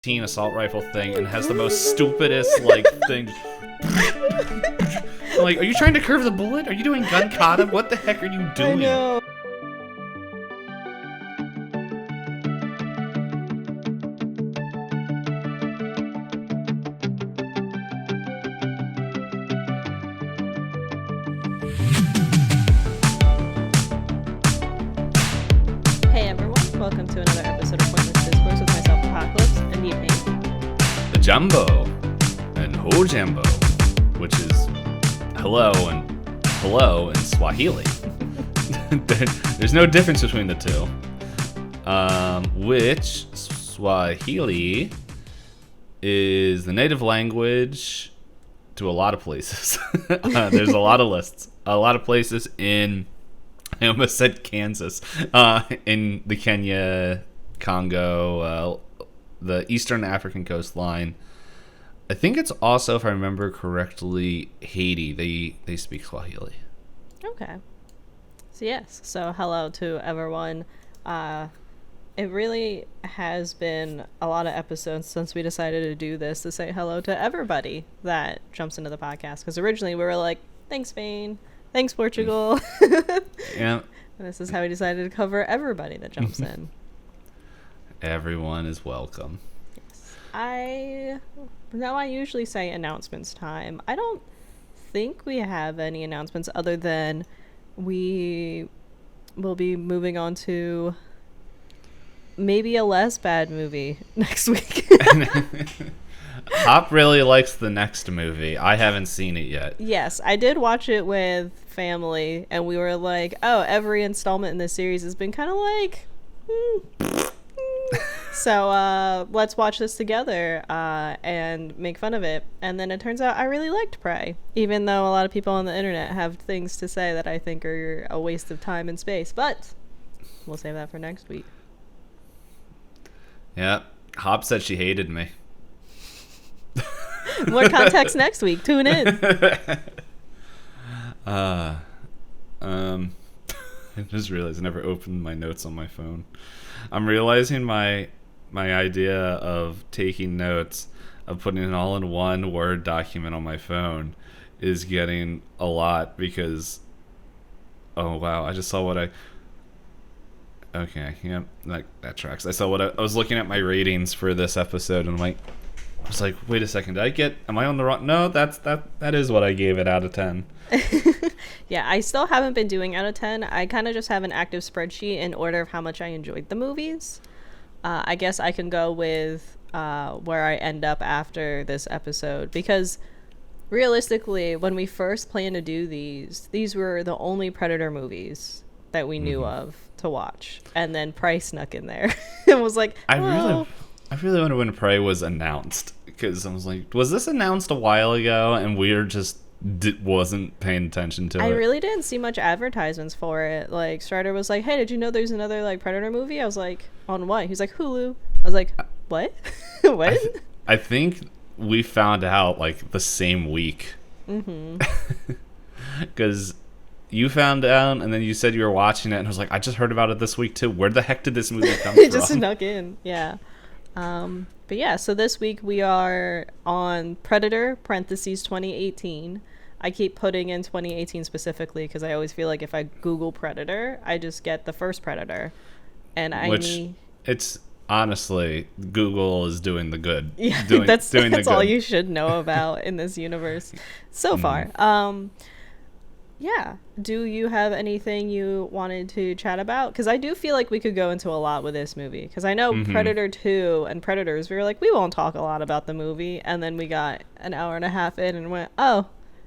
assault rifle thing and has the most stupidest thing. Like, are you trying to curve the bullet? Are you doing gun kata? What the heck are you doing? I know. Hey everyone, welcome to another episode of Pointless Discourse with myself, Hoppocalypse, and Itisdpayne. The Jumbo and Ho Jambo, which is hello in Swahili. There's no difference between the two. Which Swahili is the native language to a lot of places. There's a lot of lists. A lot of places in, I almost said Kansas, in the Kenya, Congo, the Eastern African coastline. I think it's also, if I remember correctly, Haiti. They speak Swahili. Okay. So yes, so hello to everyone. It really has been a lot of episodes since we decided to do this to say hello to everybody that jumps into the podcast. Because originally we were like, thanks Spain, thanks Portugal. Yeah. And this is how we decided to cover everybody that jumps in. Everyone is welcome. I usually say announcements time. I don't think we have any announcements other than we will be moving on to maybe a less bad movie next week. Hop really likes the next movie. I haven't seen it yet. Yes, I did watch it with family, and we were like, oh, every installment in this series has been kind of like... So let's watch this together and make fun of it. And then it turns out I really liked Prey, even though a lot of people on the internet have things to say that I think are a waste of time and space. But we'll save that for next week. Yeah, Hop said she hated me. More context next week. Tune in. I just realized I never opened my notes on my phone. I'm realizing my idea of taking notes, of putting it all in one Word document on my phone is getting a lot because, oh wow, I just saw what I... Okay, yeah, that tracks. I saw what I was looking at my ratings for this episode, and I was like, wait a second, am I on the wrong... No, that is what I gave it out of 10. Yeah, I still haven't been doing out of 10. I kind of just have an active spreadsheet in order of how much I enjoyed the movies. I guess I can go with where I end up after this episode, because realistically, when we first planned to do these were the only Predator movies that we knew of to watch, and then Prey snuck in there. It was like, I really wonder when Prey was announced, because I was like, was this announced a while ago and we're just wasn't paying attention to it? I really didn't see much advertisements for it. Like, Strider was like, hey, did you know there's another like Predator movie? I was like, on what? He's like, Hulu. I was like, what? What? I think we found out like the same week. Because you found out and then you said you were watching it, and I was like, I just heard about it this week too. Where the heck did this movie come from? It just snuck in. Yeah. But yeah, so this week we are on Predator, parentheses 2018. I keep putting in 2018 specifically because I always feel like if I Google Predator, I just get the first Predator. And it's honestly, Google is doing the good. Yeah, that's all you should know about in this universe so far. Yeah. Do you have anything you wanted to chat about? Because I do feel like we could go into a lot with this movie. Because I know Predator 2 and Predators, we were like, we won't talk a lot about the movie. And then we got an hour and a half in and went, oh,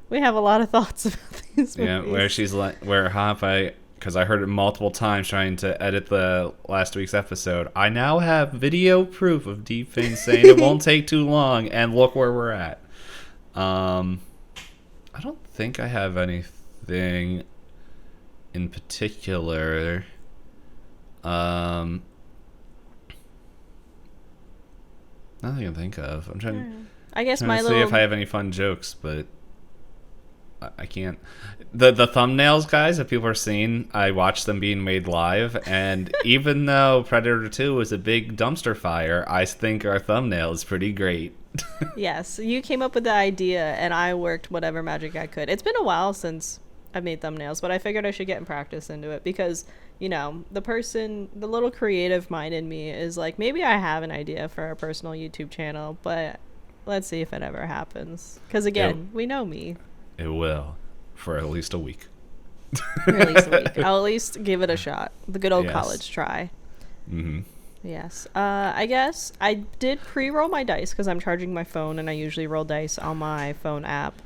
we have a lot of thoughts about these movies. Yeah, where she's like, because I heard it multiple times trying to edit the last week's episode. I now have video proof of Itisdpayne saying it won't take too long, and look where we're at. I don't think I have anything in particular. Nothing I can think of. I'm trying I guess to my see if I have any fun jokes, but I can't. The thumbnails, guys, if people are seeing, I watched them being made live, and even though Predator 2 was a big dumpster fire, I think our thumbnail is pretty great. Yes, you came up with the idea, and I worked whatever magic I could. It's been a while since I've made thumbnails, but I figured I should get in practice into it because, you know, the little creative mind in me is like, maybe I have an idea for a personal YouTube channel, but let's see if it ever happens. Because again, we know me. It will, for at least a week. For at least a week. I'll at least give it a shot. The good old college try. Mm-hmm. Yes. I guess I did pre-roll my dice because I'm charging my phone, and I usually roll dice on my phone app.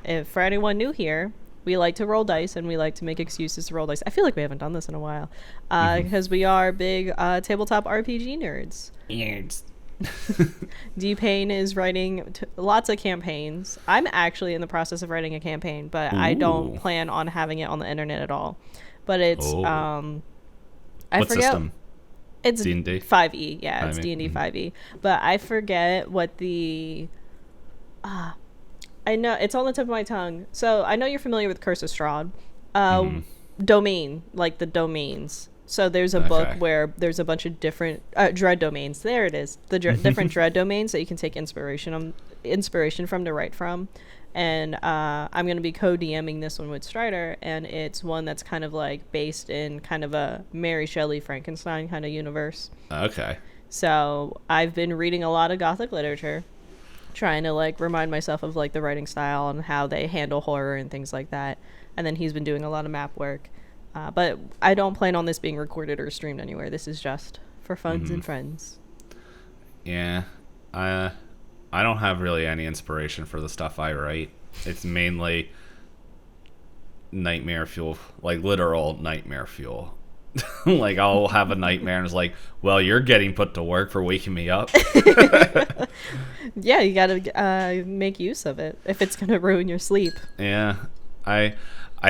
If for anyone new here, we like to roll dice, and we like to make excuses to roll dice. I feel like we haven't done this in a while because we are big tabletop RPG nerds. Nerds. Itisdpayne is writing lots of campaigns. I'm actually in the process of writing a campaign, but I don't plan on having it on the internet at all. But it's I what forget system? It's D&D? 5e. Yeah, it's D&D. D&D 5e. But I forget what the I know it's on the tip of my tongue. So I know you're familiar with Curse of Strahd. Domain, like the domains. So there's a book where there's a bunch of different dread domains. There it is. The different dread domains that you can take inspiration from to write from. And I'm going to be co-DMing this one with Strider, and it's one that's kind of like based in kind of a Mary Shelley Frankenstein kind of universe. Okay. So I've been reading a lot of Gothic literature, trying to like remind myself of like the writing style and how they handle horror and things like that. And then he's been doing a lot of map work. But I don't plan on this being recorded or streamed anywhere. This is just for funs and friends. Yeah. I don't have really any inspiration for the stuff I write. It's mainly nightmare fuel, like literal nightmare fuel. Like I'll have a nightmare and it's like, well, you're getting put to work for waking me up. Yeah, you gotta make use of it if it's gonna ruin your sleep. Yeah. I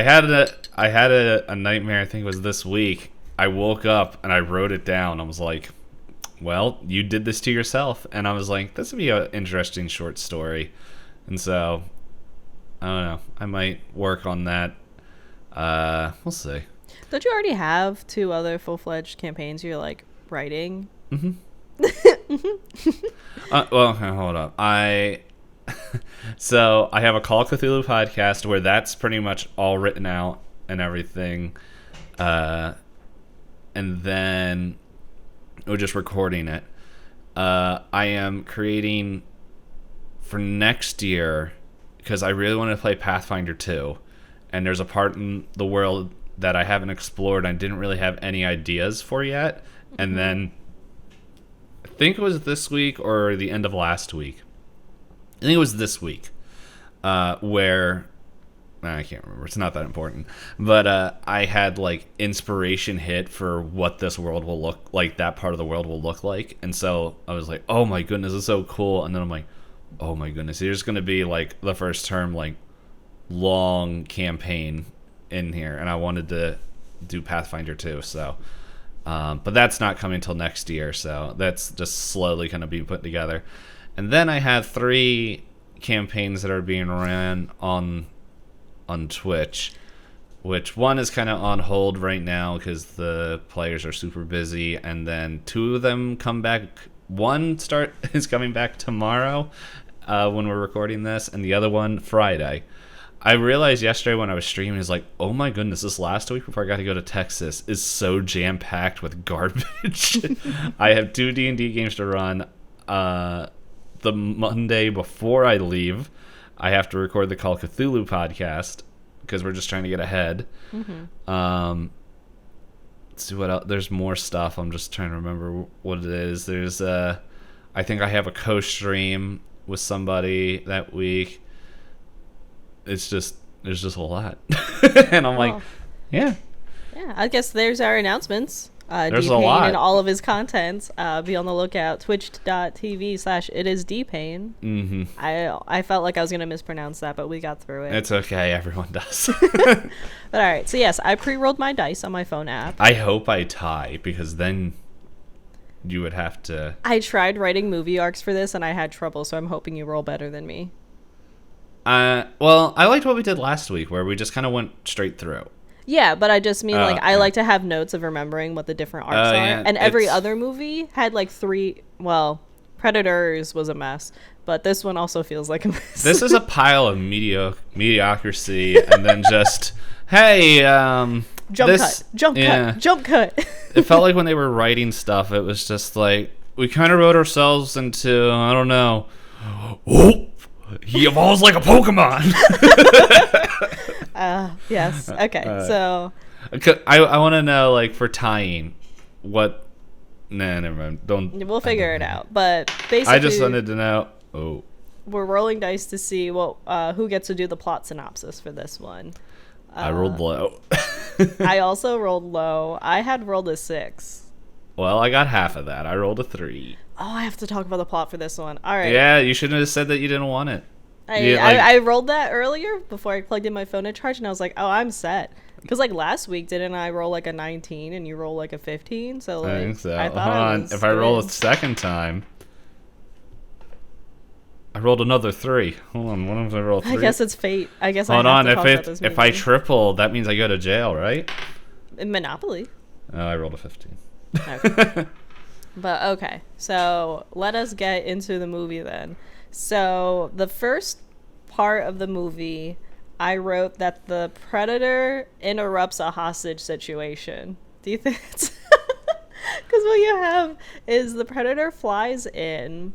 had a nightmare, I think it was this week. I woke up and I wrote it down. I was like, well, you did this to yourself. And I was like, this would be an interesting short story. And so, I don't know. I might work on that. We'll see. Don't you already have 2 other full-fledged campaigns you're, like, writing? Mm-hmm. Well, hold up. So I have a Call of Cthulhu podcast where that's pretty much all written out and everything. And then we're just recording it. I am creating for next year because I really want to play Pathfinder 2. And there's a part in the world that I haven't explored. I didn't really have any ideas for yet. And then I think it was this week or the end of last week. I think it was this week where I can't remember. It's not that important. But I had like inspiration hit for what this world will look like, that part of the world will look like. And so I was like, oh my goodness, it's so cool. And then I'm like, oh my goodness, there's going to be like the first term, like long campaign in here. And I wanted to do Pathfinder 2. So, but that's not coming till next year. So that's just slowly kind of being put together. And then I have 3 campaigns that are being ran on Twitch, which one is kind of on hold right now because the players are super busy, and then 2 of them come back. One is coming back tomorrow when we're recording this, and the other one Friday. I realized yesterday when I was streaming, is like, oh my goodness, this last week before I got to go to Texas is so jam-packed with garbage. I have 2 D&D games to run. The Monday before I leave, I have to record the Call of Cthulhu podcast because we're just trying to get ahead. Let's see what else. There's more stuff. I'm just trying to remember what it is. There's I think I have a co-stream with somebody that week. There's just a lot. And I'm like, yeah, I guess there's our announcements. There's a Itisdpayne lot. and all of his content. Be on the lookout. Twitch.tv/Itisdpayne. I felt like I was going to mispronounce that, but we got through it. It's okay. Everyone does. But all right. So yes, I pre-rolled my dice on my phone app. I hope I tie because then you would have to. I tried writing movie arcs for this and I had trouble, so I'm hoping you roll better than me. Well, I liked what we did last week, where we just kind of went straight through. Yeah, but I just mean, like, I yeah. like to have notes of remembering what the different arcs are. Yeah, And every other movie had, like, 3... Well, Predators was a mess, but this one also feels like a mess. This is a pile of mediocrity, and then just, hey, jump cut. It felt like when they were writing stuff, it was just like, we kind of wrote ourselves into, I don't know, whoop, he evolves like a Pokemon. Yes. Okay. So I want to know, like, for tying, what? Nah, never mind. we'll figure it out. But basically, I just wanted to know. Oh, we're rolling dice to see who gets to do the plot synopsis for this one. I rolled low. I also rolled low. I had rolled a 6. Well, I got half of that. I rolled a 3. Oh, I have to talk about the plot for this one. All right. Yeah, you shouldn't have said that you didn't want it. I rolled that earlier before I plugged in my phone to charge, and I was like, oh, I'm set. Because, like, last week, didn't I roll, like, a 19 and you roll, like, a 15? So, like, I think so. I thought Hold on. If I roll a second time, I rolled another 3. Hold on. What if I roll 3? I guess it's fate. I guess Hold I have on. to talk about this movie. If I triple, that means I go to jail, right? In Monopoly. Oh, I rolled a 15. Okay. But, okay. So, let us get into the movie then. So, the first part of the movie, I wrote that the Predator interrupts a hostage situation. Do you think it's... Because what you have is the Predator flies in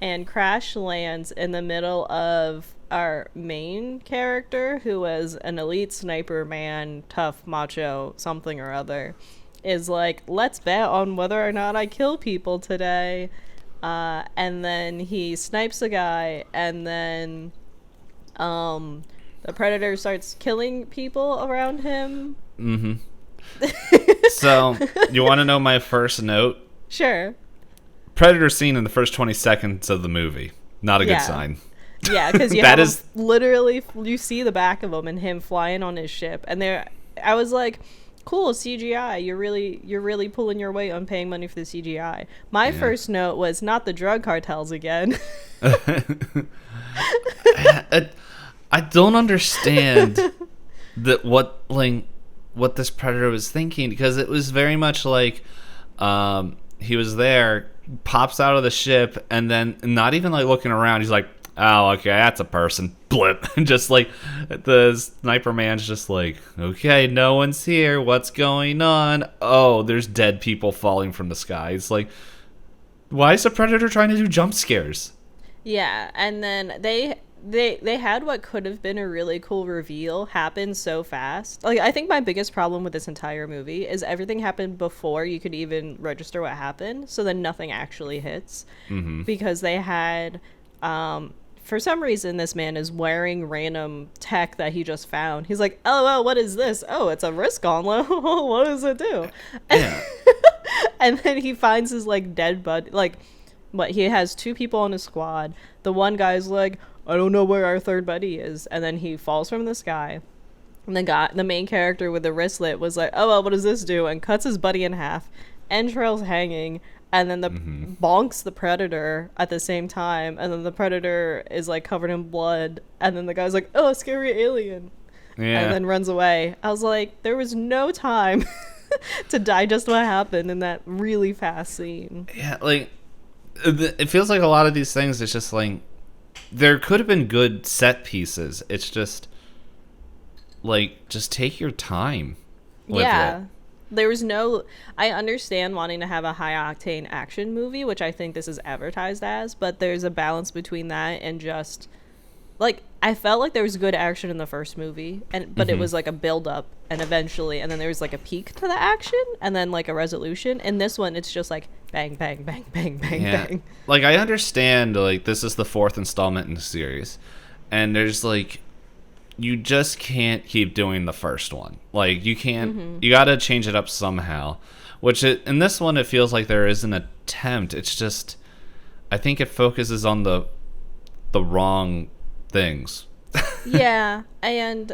and crash lands in the middle of our main character, who was an elite sniper man, tough, macho, something or other, is like, let's bet on whether or not I kill people today. And then he snipes a guy, and then the Predator starts killing people around him. Mm-hmm. So, you want to know my first note? Sure. Predator scene in the first 20 seconds of the movie. Not a good sign. Yeah, because you That have is literally, you see the back of him and him flying on his ship, and I was like, cool, CGI. You're really pulling your weight on paying money for the CGI. My first note was not the drug cartels again. I don't understand what this Predator was thinking, because it was very much like he was there, pops out of the ship, and then not even like looking around, he's like, oh, okay, that's a person. Blip. Just like the sniper man's just like, okay, no one's here. What's going on? Oh, there's dead people falling from the sky. It's like, why is the Predator trying to do jump scares? Yeah, and then they had what could have been a really cool reveal happen so fast. Like, I think my biggest problem with this entire movie is everything happened before you could even register what happened, so then nothing actually hits. Mm-hmm. Because they had for some reason, this man is wearing random tech that he just found. He's like, oh, what is this? Oh, it's a wrist gauntlet. What does it do? Yeah. And then he finds his, like, dead buddy. Like, what, he has 2 people on his squad. The one guy's like, I don't know where our third buddy is. And then he falls from the sky. And the main character with the wristlet was like, oh, well, what does this do? And cuts his buddy in half. Entrails hanging. And then bonks the Predator at the same time. And then the Predator is, like, covered in blood. And then the guy's like, oh, a scary alien. Yeah. And then runs away. I was like, there was no time to digest what happened in that really fast scene. Yeah, like, it feels like a lot of these things, it's just like, there could have been good set pieces. It's just, like, just take your time with it. There was no... I understand wanting to have a high-octane action movie, which I think this is advertised as, but there's a balance between that and just... Like, I felt like there was good action in the first movie, but it was like a build-up, and eventually... And then there was, like, a peak to the action, and then, like, a resolution. In this one, it's just, like, bang, bang, bang, bang, bang, bang. Like, I understand, like, this is the 4th installment in the series, and there's, like... You just can't keep doing the first one. Like, you can't... You gotta change it up somehow. In this one, it feels like there is an attempt. It's just... I think it focuses on the wrong things. Yeah, and...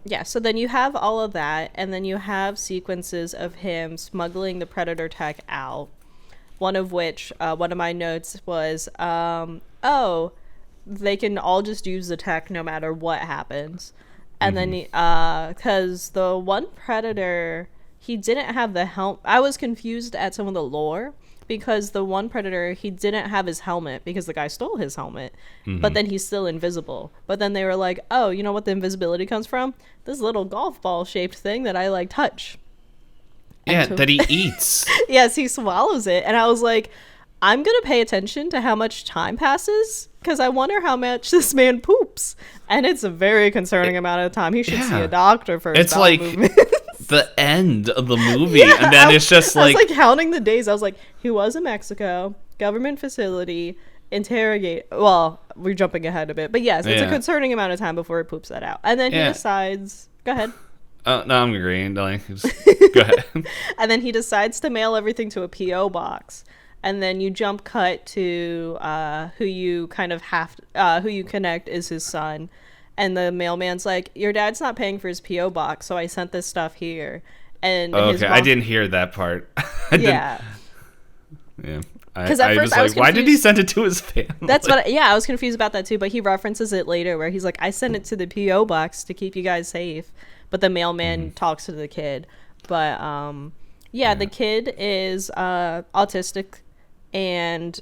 Yeah, so then you have all of that, and then you have sequences of him smuggling the Predator tech out. One of which, one of my notes was, they can all just use the tech no matter what happens. And then, because the one predator, he didn't have the helmet. I was confused at some of the lore, because the one predator, he didn't have his helmet because the guy stole his helmet, but then he's still invisible. But then they were like, oh, you know what the invisibility comes from? This little golf ball shaped thing that I like touch. Yeah, that he eats. Yes, he swallows it. And I was like, I'm going to pay attention to how much time passes, because I wonder how much this man poops. And it's a very concerning amount of time. He should see a doctor for his bowel movements. The end of the movie. And then it's just like... I was like counting the days. I was like, he was in Mexico, government facility, interrogate... Well, we're jumping ahead a bit. But yes, it's a concerning amount of time before he poops that out. And then he decides... Go ahead. Oh, no, I'm agreeing. Just go ahead. And then he decides to mail everything to a P.O. box. And then you jump cut to who you connect is his son. And the mailman's like, your dad's not paying for his P.O. box, so I sent this stuff here. And okay, I didn't hear that part. Yeah. Yeah. Because at first I was like, why did he send it to his family? I was confused about that too, but he references it later where he's like, I sent it to the P.O. box to keep you guys safe. But the mailman talks to the kid. But, the kid is autistic. And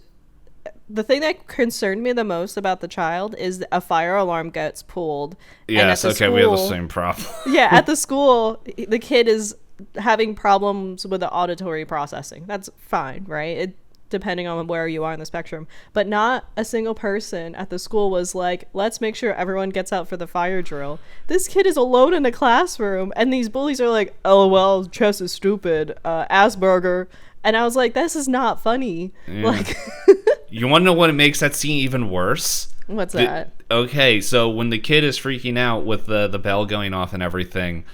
the thing that concerned me the most about the child is a fire alarm gets pulled. Yes, okay, we have the same problem. Yeah, at the school, the kid is having problems with the auditory processing. That's fine, right? Depending on where you are in the spectrum. But not a single person at the school was like, let's make sure everyone gets out for the fire drill. This kid is alone in a classroom, and these bullies are like, oh, well, chess is stupid. Asperger. And I was like, this is not funny. Yeah. Like, you want to know what makes that scene even worse? What's that? Okay, so when the kid is freaking out with the bell going off and everything,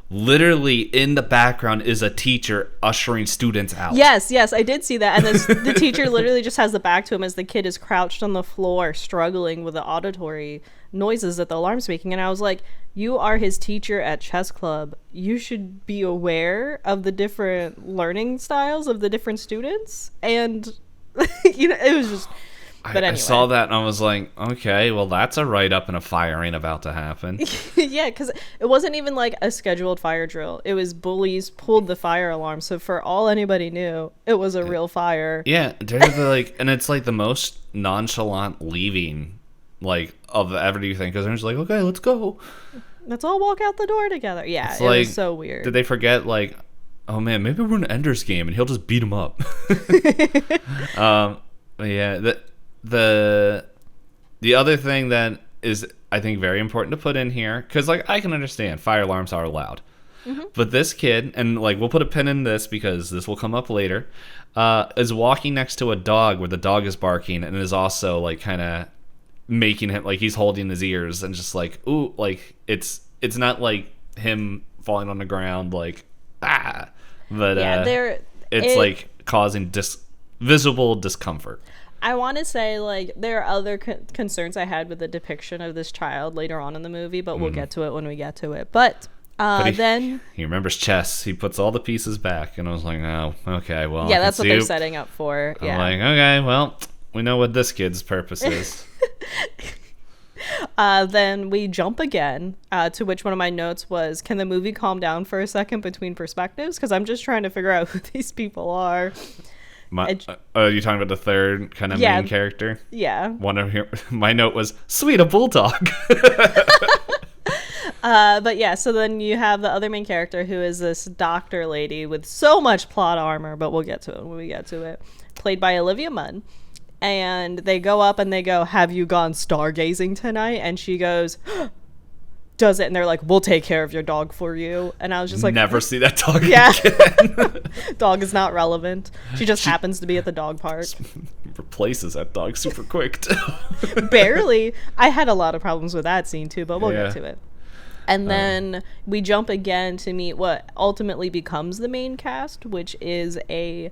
literally in the background is a teacher ushering students out. Yes, I did see that. And the teacher literally just has the back to him as the kid is crouched on the floor, struggling with the auditory noises that the alarm's making. And I was like, you are his teacher at chess club. You should be aware of the different learning styles of the different students. And, it was just... But anyway. I saw that and I was like, okay, well, that's a write-up and a firing about to happen. Yeah, because it wasn't even like a scheduled fire drill. It was bullies pulled the fire alarm. So for all anybody knew, it was a real fire. Yeah, they're and it's like the most nonchalant leaving, like, of everything. Because they're just like, okay, let's go. Let's all walk out the door together. Yeah, it was so weird. Did they forget, like, oh man, maybe we're in an Ender's Game and he'll just beat him up. Yeah, the other thing that is, I think, very important to put in here, because, like, I can understand fire alarms are loud. But this kid, and, like, we'll put a pin in this because this will come up later, is walking next to a dog where the dog is barking and is also, like, kind of making him, like, he's holding his ears and just, like, ooh, like, it's not, like, him falling on the ground, like, ah. But it's, like, causing visible discomfort. I want to say, like, there are other concerns I had with the depiction of this child later on in the movie, but we'll get to it when we get to it. But then... He remembers chess. He puts all the pieces back, and I was like, oh, okay, well... Yeah, that's what they're setting up for. Yeah. I'm like, okay, well, we know what this kid's purpose is. Then we jump again, to which one of my notes was, can the movie calm down for a second between perspectives? Because I'm just trying to figure out who these people are. Are you talking about the third kind of main character? Yeah. My note was, sweet, a bulldog. But yeah, so then you have the other main character who is this doctor lady with so much plot armor, but we'll get to it when we get to it. Played by Olivia Munn. And they go up and they go, have you gone stargazing tonight? And she goes, does it? And they're like, we'll take care of your dog for you. And I was just like, never see that dog again. Dog is not relevant. She just happens to be at the dog park. Replaces that dog super quick. Barely. I had a lot of problems with that scene too, but we'll get to it. And then we jump again to meet what ultimately becomes the main cast, which is I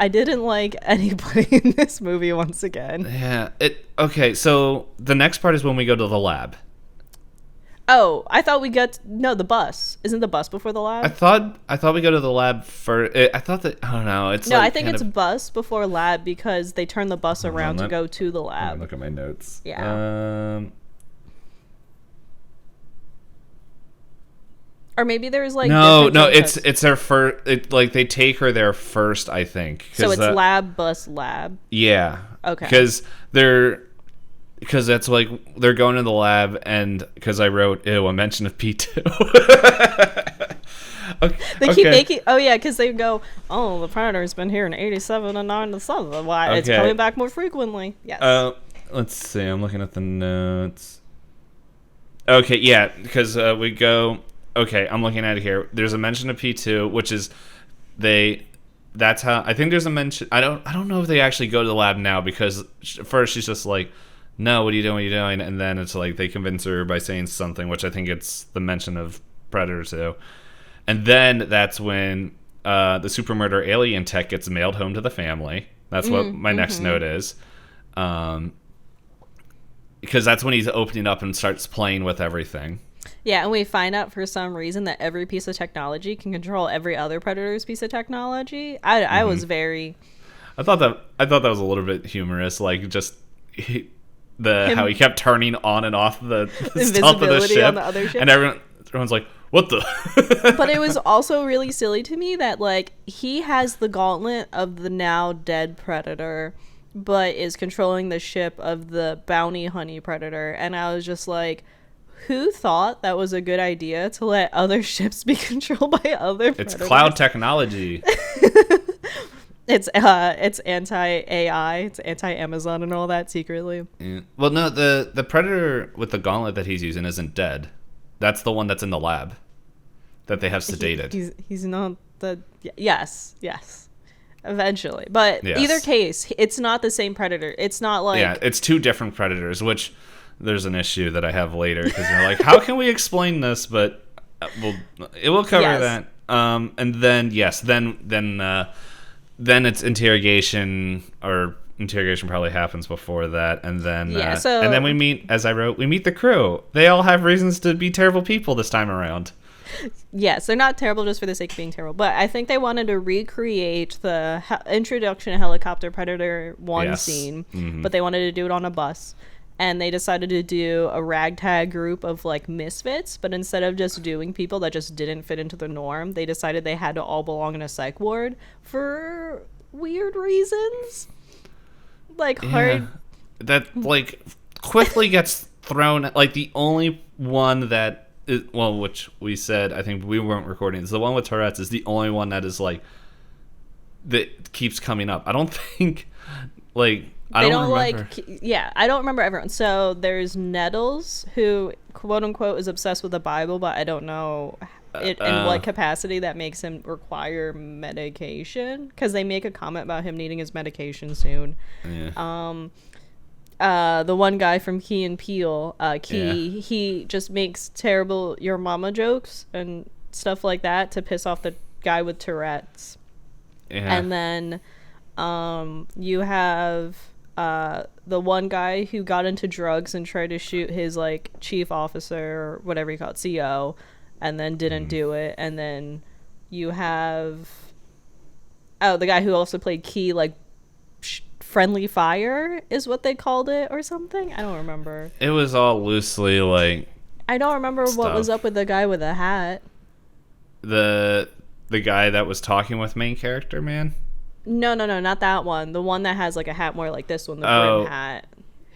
didn't like anybody in this movie once again. Yeah. Okay, so the next part is when we go to the lab. Oh, I thought we got no, the bus. Isn't the bus before the lab? I thought we go to the lab first. I thought that I don't know. It's no, like I think it's bus before lab because they turn the bus around to go to the Let lab. me look at my notes. Yeah. Or maybe there's like no, it's their first. Like they take her there first, I think. So it's lab, bus, lab. Yeah. Okay. Because that's like they're going to the lab, and because I wrote a mention of P2. They keep making because they go, the Predator's been here in 87 and 97. Why it's coming back more frequently. Yes. Let's see. I'm looking at the notes. Okay, yeah, because we go. Okay, I'm looking at it here. There's a mention of P2, which is that's how I think there's a mention. I don't know if they actually go to the lab now, because first she's just like, no, what are you doing? What are you doing? And then it's like they convince her by saying something, which I think it's the mention of Predator 2. And then that's when the super murder alien tech gets mailed home to the family. That's what my next note is. Because that's when he's opening up and starts playing with everything. Yeah, and we find out for some reason that every piece of technology can control every other Predator's piece of technology. I was very... I thought that was a little bit humorous, like just... how he kept turning on and off the stealth of the ship, on the other ship. And everyone's like, what the? But it was also really silly to me that like he has the gauntlet of the now dead Predator, but is controlling the ship of the bounty honey Predator. And I was just like, who thought that was a good idea to let other ships be controlled by other Predators? It's cloud technology. It's anti-AI, it's anti-Amazon and all that secretly. Yeah. Well, no, the Predator with the gauntlet that he's using isn't dead. That's the one that's in the lab that they have sedated. He's not the... Yes. Eventually. But either case, it's not the same Predator. It's not like... Yeah, it's two different Predators, which there's an issue that I have later, because they're like, how can we explain this? But we'll cover that. And then, then it's interrogation, or interrogation probably happens before that, and then and then we meet, as I wrote, we meet the crew. They all have reasons to be terrible people this time around. Yes, they're not terrible just for the sake of being terrible, but I think they wanted to recreate the introduction of Helicopter Predator 1 scene, but they wanted to do it on a bus. And they decided to do a ragtag group of like misfits, but instead of just doing people that just didn't fit into the norm, they decided they had to all belong in a psych ward for weird reasons. Like hard. That like quickly gets thrown. Like the only one that is, which we said, I think we weren't recording, is the one with Tourette's is the only one that is like that keeps coming up. I don't think like. I don't remember. I don't remember everyone. So there's Nettles, who quote unquote is obsessed with the Bible, but I don't know in what capacity that makes him require medication, because they make a comment about him needing his medication soon. The one guy from Key and Peele, he just makes terrible "your mama" jokes and stuff like that to piss off the guy with Tourette's. And then you have the one guy who got into drugs and tried to shoot his like chief officer or whatever you call it, CO, and then didn't do it. And then you have the guy who also played Key, like friendly fire is what they called it or something. I don't remember. It was all loosely like I don't remember what was up with the guy with the hat. The guy that was talking with main character, man. No, not that one. The one that has like a hat more like this one, the brim hat,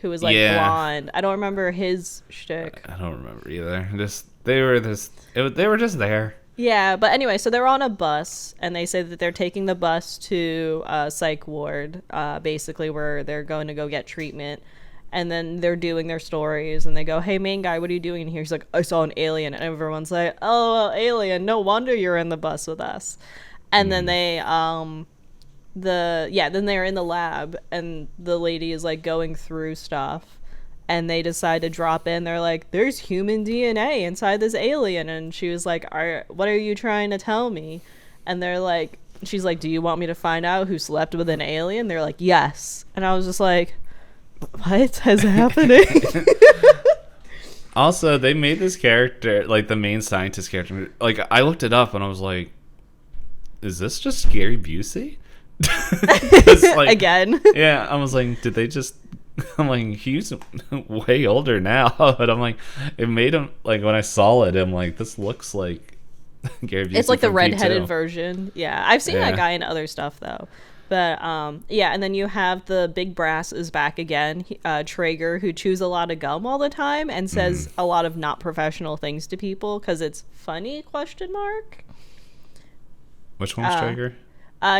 who was like blonde. I don't remember his shtick. I don't remember either. They were just there. Yeah, but anyway, so they're on a bus, and they say that they're taking the bus to a psych ward, basically where they're going to go get treatment. And then they're doing their stories, and they go, "Hey, main guy, what are you doing in here?" He's like, "I saw an alien," and everyone's like, "Oh, alien! No wonder you're in the bus with us." And then they then they're in the lab, and the lady is like going through stuff, and they decide to drop in. They're like, "There's human DNA inside this alien," and she was like, "What are you trying to tell me?" And they're like, she's like, "Do you want me to find out who slept with an alien?" They're like, "Yes." And I was just like, what is happening? Also, they made this character, like the main scientist character, like I looked it up and I was like, is this just Gary Busey? Like, Again. Yeah, I was like, did they just? I'm like, he's way older now, but I'm like, it made him like when I saw it, I'm like, this looks like Gary Busey. It's like the from redheaded P2. version. Yeah, I've seen that guy in other stuff though. But yeah, and then you have the big brass is back again, Traeger, who chews a lot of gum all the time and says a lot of not professional things to people because it's funny? Question mark. Which one's Traeger?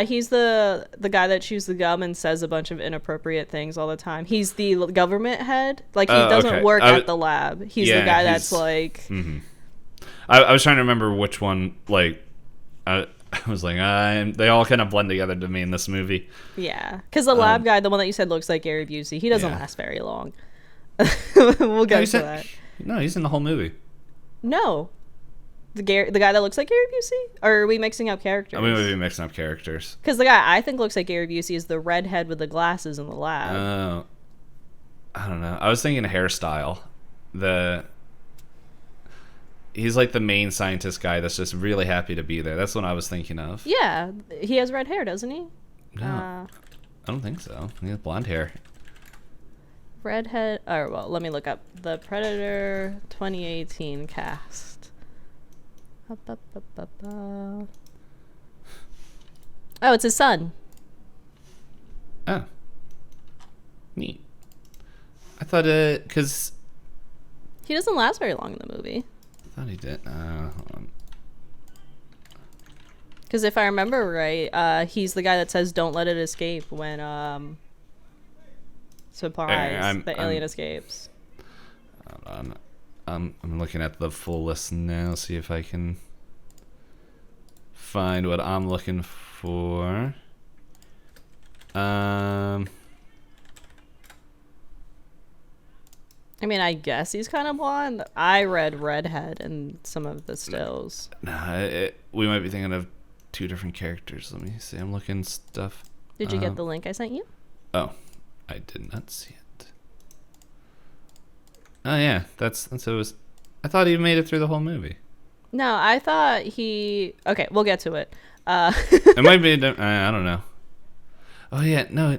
He's the guy that chews the gum and says a bunch of inappropriate things all the time. He's the government head. Like, he doesn't work at the lab. He's the guy that's like... Mm-hmm. I was trying to remember which one, like... I was like, they all kind of blend together to me in this movie. Yeah. Because the lab guy, the one that you said looks like Gary Busey, he doesn't last very long. We'll get to that. No, he's in the whole movie. No. The guy that looks like Gary Busey? Or are we mixing up characters? I mean, we'd be mixing up characters. Because the guy I think looks like Gary Busey is the redhead with the glasses in the lab. I don't know. I was thinking hairstyle. He's like the main scientist guy that's just really happy to be there. That's what I was thinking of. Yeah. He has red hair, doesn't he? No. I don't think so. He has blonde hair. Redhead. Oh, well, let me look up the Predator 2018 cast. Oh, it's his son. Oh. Neat. I thought because... He doesn't last very long in the movie. I thought he did. Hold on. Because if I remember right, he's the guy that says, don't let it escape when, surprise, the alien escapes. Hold on. I'm looking at the full list now, see if I can find what I'm looking for. I mean, I guess he's kind of blonde. I read redhead in some of the stills. Nah, we might be thinking of two different characters. Let me see. I'm looking stuff. Did you get the link I sent you? Oh, I did not see it. Oh yeah, that's it was. I thought he made it through the whole movie. No, I thought he. Okay, we'll get to it. It might be. I don't know. Oh yeah, no.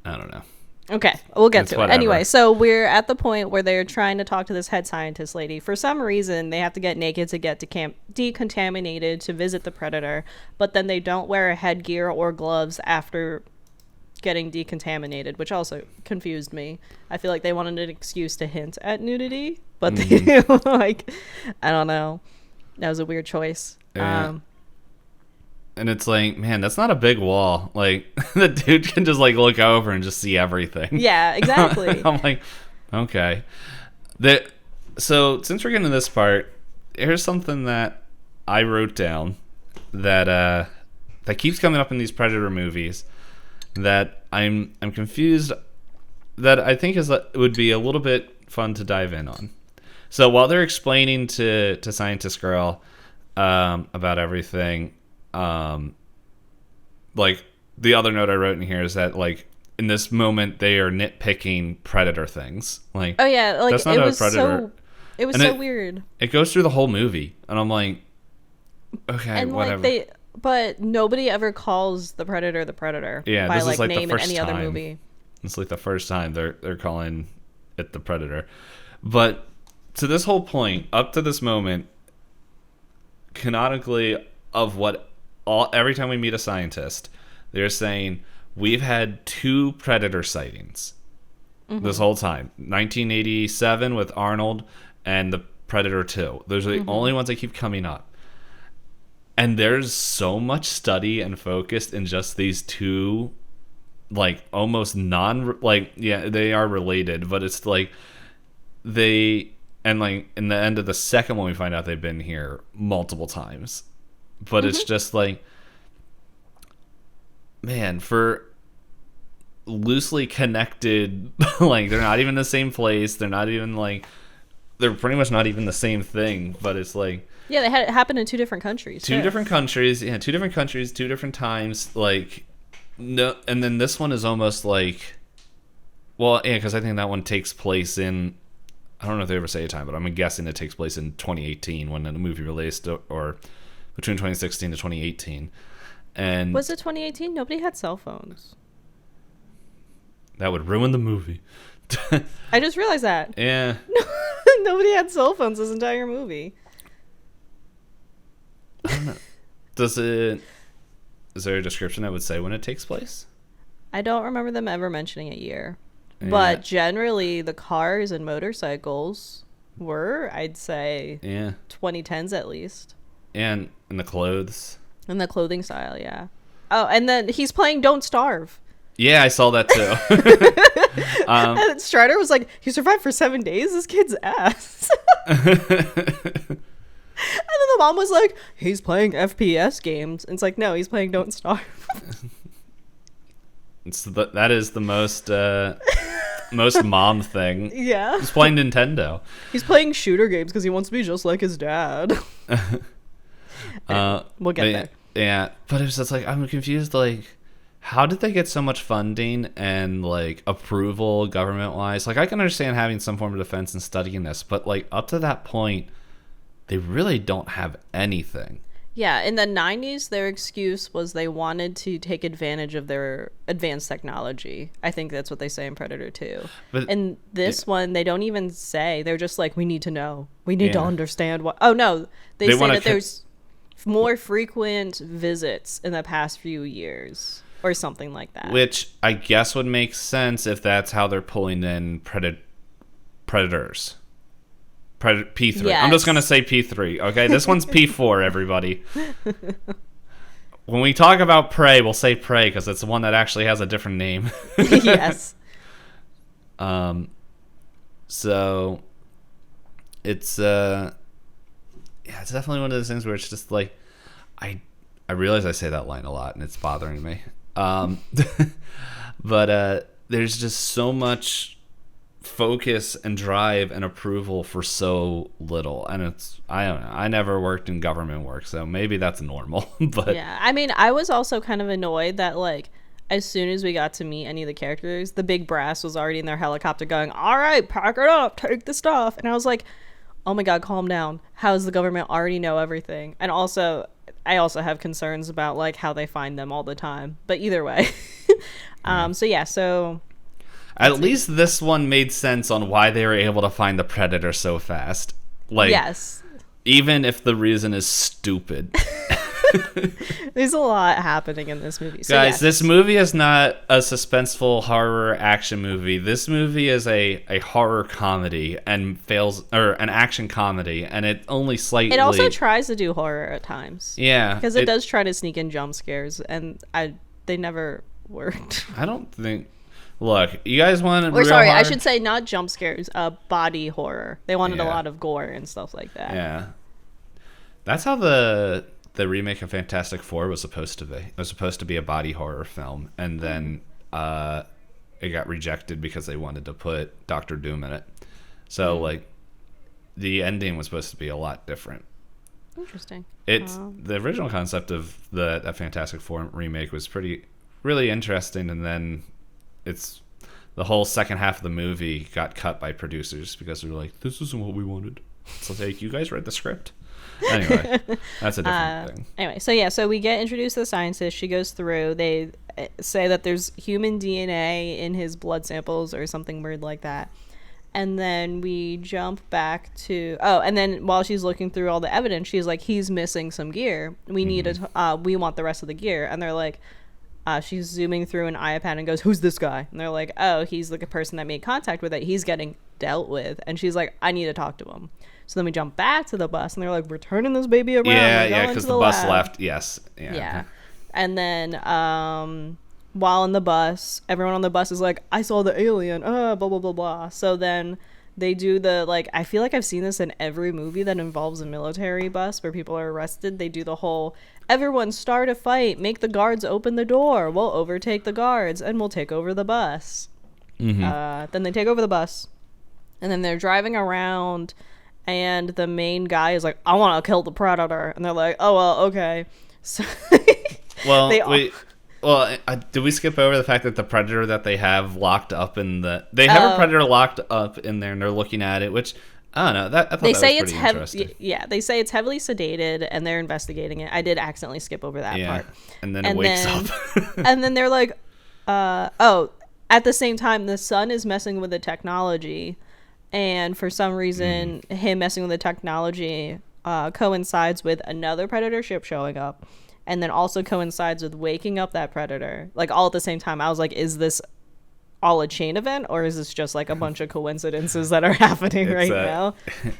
I don't know. Okay, we'll get to it. Whatever. Anyway, so we're at the point where they're trying to talk to this head scientist lady. For some reason, they have to get naked to get decontaminated to visit the Predator, but then they don't wear a headgear or gloves after getting decontaminated, which also confused me. I feel like they wanted an excuse to hint at nudity, but they like, I don't know. That was a weird choice. Yeah. And it's like, man, that's not a big wall. Like, the dude can just like look over and just see everything. Yeah, exactly. I'm like, okay. So since we're getting to this part, here's something that I wrote down that keeps coming up in these Predator movies that I'm confused, that I think would be a little bit fun to dive in on. So while they're explaining to Scientist Girl about everything, like the other note I wrote in here is that like in this moment they are nitpicking Predator things. Like, oh yeah, like that's not it was Predator. It was so weird. It goes through the whole movie, and I'm like, okay, and whatever. Like but nobody ever calls the Predator the Predator. Yeah, by this like is like name the first in any time. other movie. It's like the first time they're calling it the Predator. But to this whole point, up to this moment, canonically, of what every time we meet a scientist, they're saying we've had 2 Predator sightings this whole time. 1987 with Arnold and the Predator 2. Those are the only ones that keep coming up. And there's so much study and focus in just these 2, like almost they are related, but it's like and like in the end of the second one we find out they've been here multiple times. But it's just like, man, for loosely connected, like they're not even the same place. They're not even like, they're pretty much not even the same thing. But it's like, yeah, they had it happen in 2 different countries. 2 different countries, 2 different countries, 2 different times. Like, no, and then this one is almost like, well, yeah, because I think that one takes place in I don't know if they ever say a time, but I'm guessing it takes place in 2018 when the movie released, or between 2016 to 2018. And was it 2018? Nobody had cell phones. That would ruin the movie. I just realized that. Yeah. Nobody had cell phones this entire movie. I don't know. Is there a description that would say when it takes place? I don't remember them ever mentioning a year. Yeah. But generally, the cars and motorcycles were, I'd say, 2010s at least. And the clothes. And the clothing style, yeah. Oh, and then he's playing Don't Starve. Yeah, I saw that too. And Strider was like, he survived for 7 days? This kid's ass. And then the mom was like, he's playing FPS games. And it's like, no, he's playing Don't Starve. That is the most mom thing. Yeah. He's playing Nintendo. He's playing shooter games because he wants to be just like his dad. We'll get there. Yeah, but it's just like, I'm confused, like, how did they get so much funding and, like, approval government-wise? Like, I can understand having some form of defense and studying this, but, like, up to that point, they really don't have anything. Yeah, in the 90s, their excuse was they wanted to take advantage of their advanced technology. I think that's what they say in Predator 2. But in this one, they don't even say. They're just like, we need to know. We need to understand what... Oh, no. They say that there's more frequent visits in the past few years or something like that. Which I guess would make sense if that's how they're pulling in predators. P3. Yes. I'm just going to say P3. Okay, this one's P4, everybody. When we talk about prey, we'll say prey because it's the one that actually has a different name. Yes. So it's it's definitely one of those things where it's just like I realize I say that line a lot and it's bothering me. But there's just so much focus and drive and approval for so little, and it's I don't know, I never worked in government work, so maybe that's normal. But yeah, I mean, I was also kind of annoyed that, like, as soon as we got to meet any of the characters, the big brass was already in their helicopter going, all right, pack it up, take the stuff. And I was like, oh my god, calm down. How does the government already know everything? And also, I also have concerns about, like, how they find them all the time, but either way. So at least this one made sense on why they were able to find the predator so fast. Like, yes, even if the reason is stupid. There's a lot happening in this movie. So guys, this movie is not a suspenseful horror action movie. This movie is a horror comedy and or an action comedy, and it only slightly... It also tries to do horror at times. Yeah. Because it does try to sneak in jump scares, and they never worked. I don't think... Look, you guys wanted I should say not jump scares, body horror. They wanted a lot of gore and stuff like that. Yeah. That's how the remake of Fantastic Four was supposed to be. It was supposed to be a body horror film, and then it got rejected because they wanted to put Doctor Doom in it. So, like, the ending was supposed to be a lot different. Interesting. The original concept of the Fantastic Four remake was really interesting, and then the whole second half of the movie got cut by producers because they were like, this isn't what we wanted. So like, you guys read the script? Anyway, that's a different thing. Anyway, so we get introduced to the scientist. She goes through. They say that there's human DNA in his blood samples or something weird like that. And then we jump back to... Oh, and then while she's looking through all the evidence, she's like, he's missing some gear. We need we want the rest of the gear. And they're like... she's zooming through an iPad and goes, who's this guy? And they're like, oh, he's like a person that made contact with it. He's getting dealt with. And she's like, I need to talk to him. So then we jump back to the bus, and they're like, we're turning this baby around. Yeah, because the bus left. Yes. Yeah. And then while in the bus, everyone on the bus is like, I saw the alien. Blah, blah, blah, blah. So then they do the, like, I feel like I've seen this in every movie that involves a military bus where people are arrested. They do the whole... Everyone start a fight, make the guards open the door, we'll overtake the guards, and we'll take over the bus. Then they take over the bus, and then they're driving around, and the main guy is like, I want to kill the predator. And they're like, oh, well, okay. So well, Well, did we skip over the fact that the predator that they have locked up they have a predator locked up in there, and they're looking at it, which I don't know. I thought they that say was it's pretty interesting. Yeah, they say it's heavily sedated, and they're investigating it. I did accidentally skip over that part. And then it wakes up. And then they're like, oh, at the same time, the sun is messing with the technology, and for some reason, him messing with the technology coincides with another predator ship showing up, and then also coincides with waking up that predator, like all at the same time. I was like, is this all a chain event, or is this just like a bunch of coincidences that are happening now?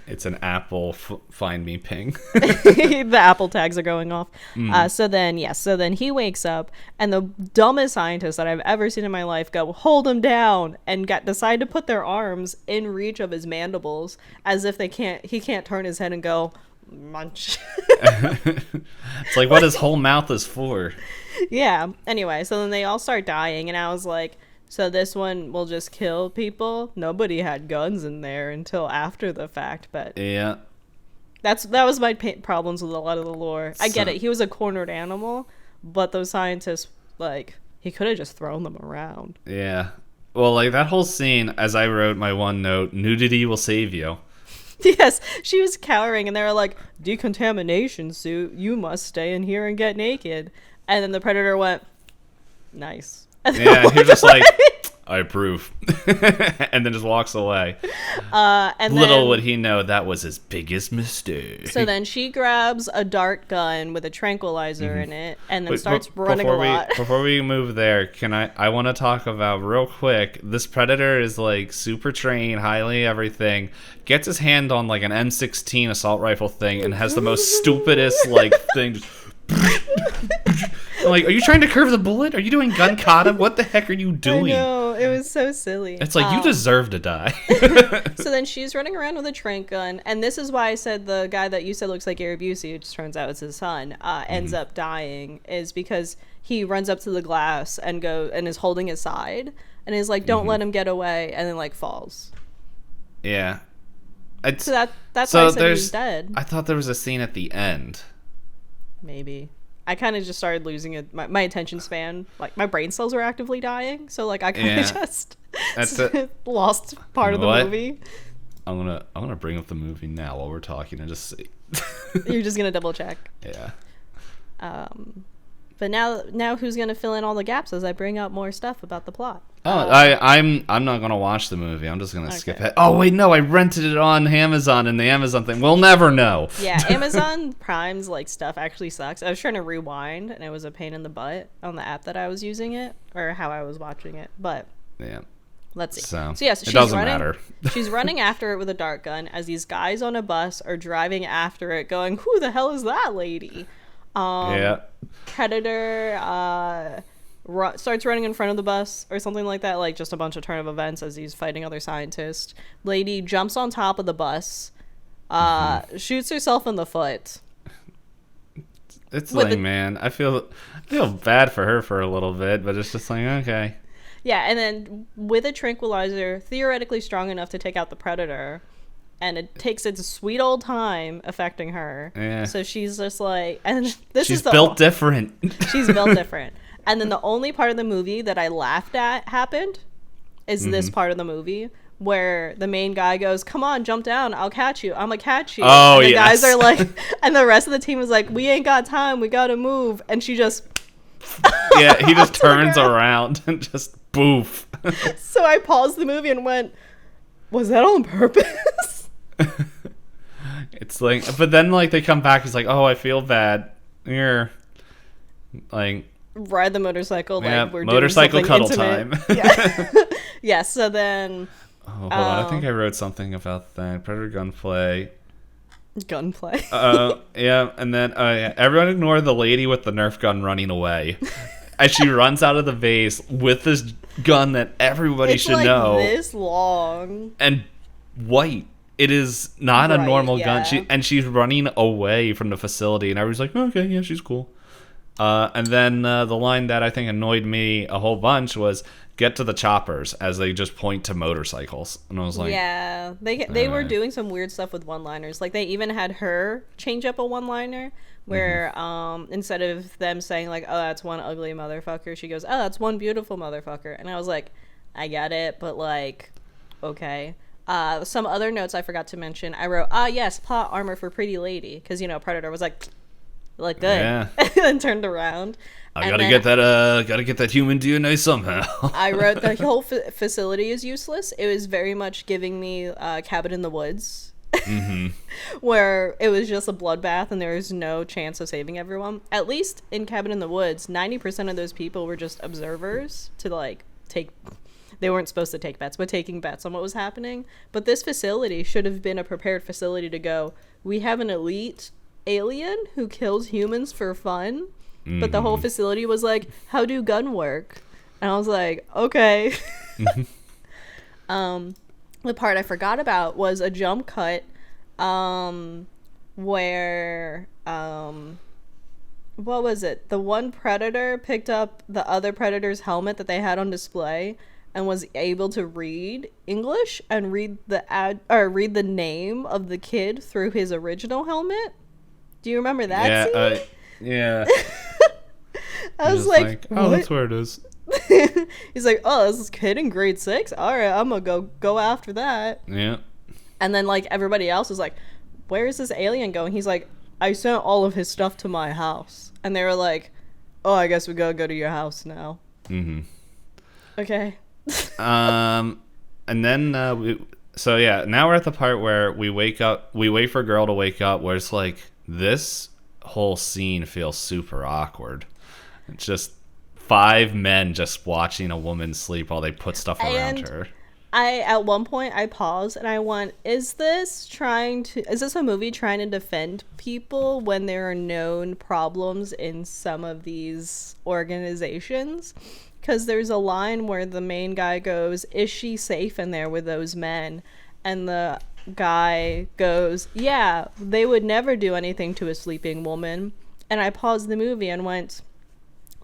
It's an Apple find me ping. The Apple tags are going off. So then he wakes up, and the dumbest scientists that I've ever seen in my life go, hold him down, and decide to put their arms in reach of his mandibles, as if he can't turn his head and go munch. It's like what his whole mouth is for. Yeah. Anyway, so then they all start dying, and I was like, so this one will just kill people? Nobody had guns in there until after the fact, but yeah, that was my problems with a lot of the lore. I get it. He was a cornered animal, but those scientists, like, he could have just thrown them around. Yeah. Well, like that whole scene, as I wrote my one note, nudity will save you. Yes, she was cowering, and they were like, decontamination suit, you must stay in here and get naked. And then the predator went, nice. Yeah, he was just like, I approve. And then just walks away. And little would he know that was his biggest mistake. So then she grabs a dart gun with a tranquilizer in it, and then starts running a lot. Before we move there, I want to talk about real quick, this predator is like super trained, highly everything, gets his hand on like an M16 assault rifle thing, and has the most stupidest like thing. I'm like, are you trying to curve the bullet? Are you doing gun kata? What the heck are you doing? I know, it was so silly. It's like, you deserve to die. So then she's running around with a tranq gun, and this is why I said the guy that you said looks like Gary Busey, which turns out is his son, ends up dying, is because he runs up to the glass and is holding his side, and is like, don't let him get away, and then like falls. Yeah. So that's why I said he was dead. I thought there was a scene at the end. Maybe. I kind of just started losing it. My attention span, like my brain cells were actively dying, so like I kind of just lost part of the movie. I'm gonna bring up the movie now while we're talking and just see. You're just gonna double check. Yeah. But now who's gonna fill in all the gaps as I bring up more stuff about the plot? I'm not gonna watch the movie. I'm just gonna skip it. Oh wait, no, I rented it on Amazon, and the Amazon thing. We'll never know. Yeah, Amazon Prime's like stuff actually sucks. I was trying to rewind, and it was a pain in the butt on the app that I was using it, or how I was watching it. But yeah, let's see. So yes, it doesn't matter. She's running after it with a dart gun as these guys on a bus are driving after it, going, "Who the hell is that lady?" Yeah. Predator starts running in front of the bus or something like that, like just a bunch of turn of events as he's fighting other scientists. Lady jumps on top of the bus, shoots herself in the foot. It's like, man, I feel bad for her for a little bit, but it's just like, okay. Yeah, and then with a tranquilizer, theoretically strong enough to take out the predator, and it takes its sweet old time affecting her. Yeah. So she's just like, and she's built different. She's built different. And then the only part of the movie that I laughed at happened is this part of the movie where the main guy goes, "Come on, jump down. I'll catch you. I'm gonna catch you." Oh, and the guys are like, and the rest of the team is like, "We ain't got time. We gotta move." And she just, yeah, he just turns around and just boof. So I paused the movie and went, "Was that on purpose?" It's like, but then like they come back, he's like, "Oh, I feel bad." You're like, ride the motorcycle, like, yeah, we're motorcycle doing cuddle intimate. time. Yeah. Yeah, so then hold on, I think I wrote something about that. Predator gunplay. Yeah, and then everyone ignore the lady with the Nerf gun running away as she runs out of the base with this gun that everybody should know. This long and white. It is not a normal gun. She's running away from the facility, and everybody's like, "Okay, yeah, she's cool." And then the line that I think annoyed me a whole bunch was, "Get to the choppers," as they just point to motorcycles. And I was like, yeah, they were doing some weird stuff with one-liners. Like, they even had her change up a one-liner where instead of them saying like, oh, that's one ugly motherfucker, she goes, oh, that's one beautiful motherfucker. And I was like, I get it, but like, okay. Some other notes I forgot to mention. I wrote, yes, plot armor for Pretty Lady, because Predator was like, look good, Yeah. and turned around. I gotta get that human DNA somehow. I wrote the whole facility is useless. It was very much giving me Cabin in the Woods. Where it was just a bloodbath and there was no chance of saving everyone. At least in Cabin in the Woods, 90% of those people were just observers to like take, they weren't supposed to take bets, but taking bets on what was happening. But this facility should have been a prepared facility to go, we have an elite alien who kills humans for fun. But the whole facility was like, how do gun work? And I was like, okay. The part I forgot about was a jump cut where what was it? The one predator picked up the other predator's helmet that they had on display and was able to read English and read read the name of the kid through his original helmet. Do you remember that scene? Yeah. I was like, oh, that's where it is. He's like, oh, this is kid in grade 6? All right, I'm gonna go after that. Yeah. And then like everybody else was like, where is this alien going? He's like, I sent all of his stuff to my house. And they were like, oh, I guess we gotta go to your house now. Okay. And then now we're at the part where we wait for a girl to wake up, where it's like this whole scene feels super awkward. It's just 5 men just watching a woman sleep while they put stuff around her. At one point I paused and I went, is this a movie trying to defend people when there are known problems in some of these organizations? Because there's a line where the main guy goes, is she safe in there with those men? And the guy goes, yeah, they would never do anything to a sleeping woman. And I paused the movie and went,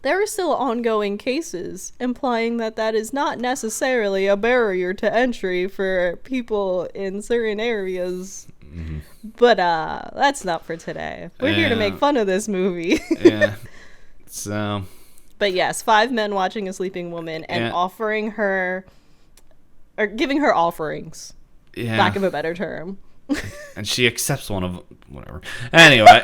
there are still ongoing cases implying that is not necessarily a barrier to entry for people in certain areas. But that's not for today. We're here to make fun of this movie. Yeah. So. But yes, 5 men watching a sleeping woman and offering her, or giving her offerings. Yeah. Lack of a better term. And she accepts one of them. Whatever. Anyway.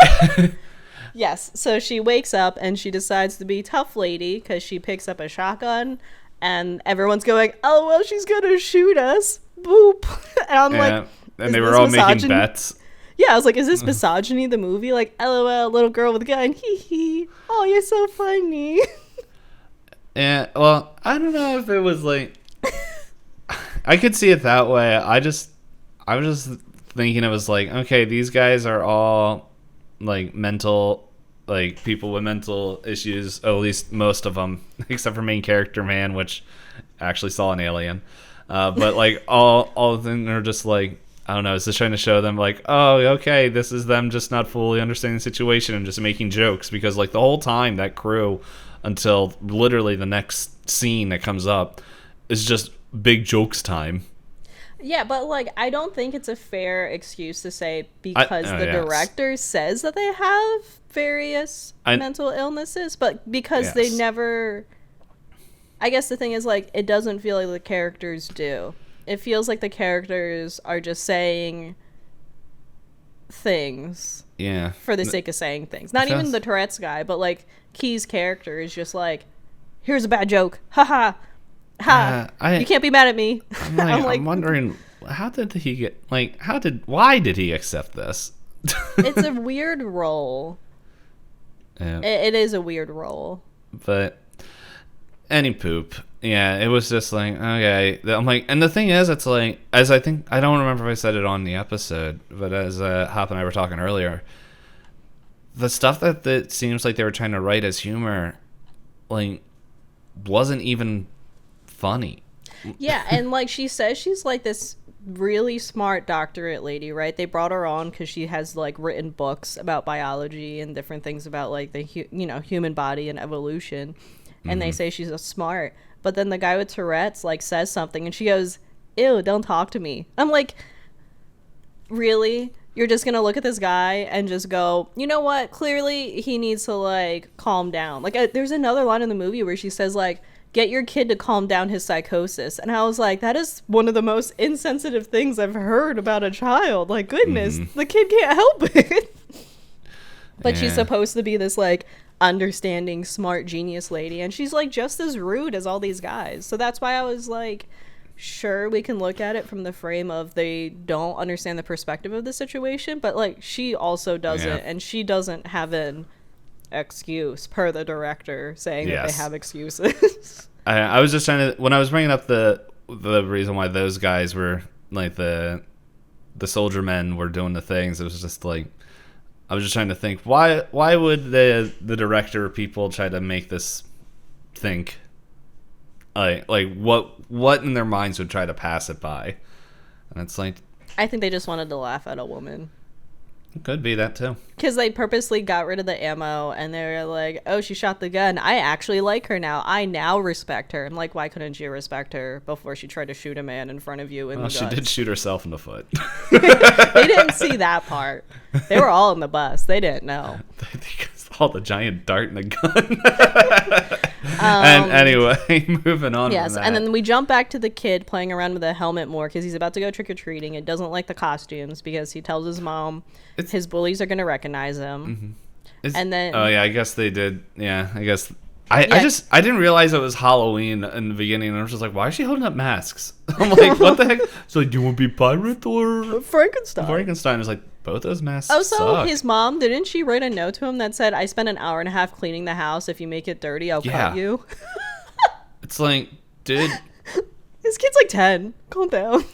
Yes, so she wakes up and she decides to be tough lady because she picks up a shotgun and everyone's going, oh, well, she's going to shoot us. Boop. And I'm like, and they were all making bets. Yeah, I was like, is this misogyny, the movie? Like, LOL, little girl with a gun. Hee hee. Oh, you're so funny. Yeah, well, I don't know if it was like... I could see it that way. I was just thinking it was like, okay, these guys are all like mental, like people with mental issues, at least most of them, except for main character man, which actually saw an alien. But like all of them are just like, I don't know, it's just trying to show them like, oh, okay, this is them just not fully understanding the situation and just making jokes, because like the whole time that crew until literally the next scene that comes up is just big jokes time. Yeah, but like I don't think it's a fair excuse to say because the director says that they have various mental illnesses, but because they never... I guess the thing is like it doesn't feel like the characters do. It feels like the characters are just saying things for the sake of saying things. Not even the Tourette's guy, but like Key's character is just like, here's a bad joke. Ha ha. You can't be mad at me. I'm wondering, how did he get, like, why did he accept this? It's a weird role. Yeah. It is a weird role. But any poop. Yeah, it was just like, okay. I'm like, and the thing is, it's like, as I think, I don't remember if I said it on the episode, but as Hop and I were talking earlier, the stuff that seems like they were trying to write as humor, like, wasn't even funny. Yeah, and like she says, she's like this really smart doctorate lady, right? They brought her on because she has like written books about biology and different things about like the human body and evolution, and they say she's a smart. But then the guy with Tourette's like says something and she goes, ew, don't talk to me. I'm like, really? you're just gonna look at this guy and just go, you know what? Clearly, he needs to like calm down. Like, there's another line in the movie where she says like, "Get your kid to calm down his psychosis," and I was like, that is one of the most insensitive things I've heard about a child. Like, goodness, the kid can't help it. But she's supposed to be this like understanding, smart, genius lady, and she's like just as rude as all these guys. So that's why I was like, sure, we can look at it from the frame of they don't understand the perspective of the situation, but like she also doesn't, and she doesn't have an excuse per the director saying that they have excuses. I was just trying to, when I was bringing up the reason why those guys were like the soldier men were doing the things, it was just like, I was just trying to think, why would the director or people try to make this think like what in their minds would try to pass it by? And it's like, I think they just wanted to laugh at a woman. It could be that too. Because they purposely got rid of the ammo, and they were like, oh, she shot the gun. I actually like her now. I now respect her. I'm like, why couldn't you respect her before she tried to shoot a man in front of you in the she did shoot herself in the foot. They didn't see that part. They were all in the bus. They didn't know. All the giant dart and the gun. And anyway, moving on. Yes, from that. and then we jump back to the kid playing around with a helmet more because he's about to go trick-or-treating. It doesn't like the costumes because he tells his mom his bullies are going to recognize him. And then... Oh, yeah, I guess they did. Yeah, I guess... I didn't realize it was Halloween in the beginning, and I was just like, why is she holding up masks? I'm like, what the heck? It's like, do you want to be pirate or... Frankenstein. Frankenstein was like, both those masks suck. His mom, didn't she write a note to him that said, I spent an hour and a half cleaning the house. If you make it dirty, I'll cut you. It's like, dude... His kid's like 10. Calm down.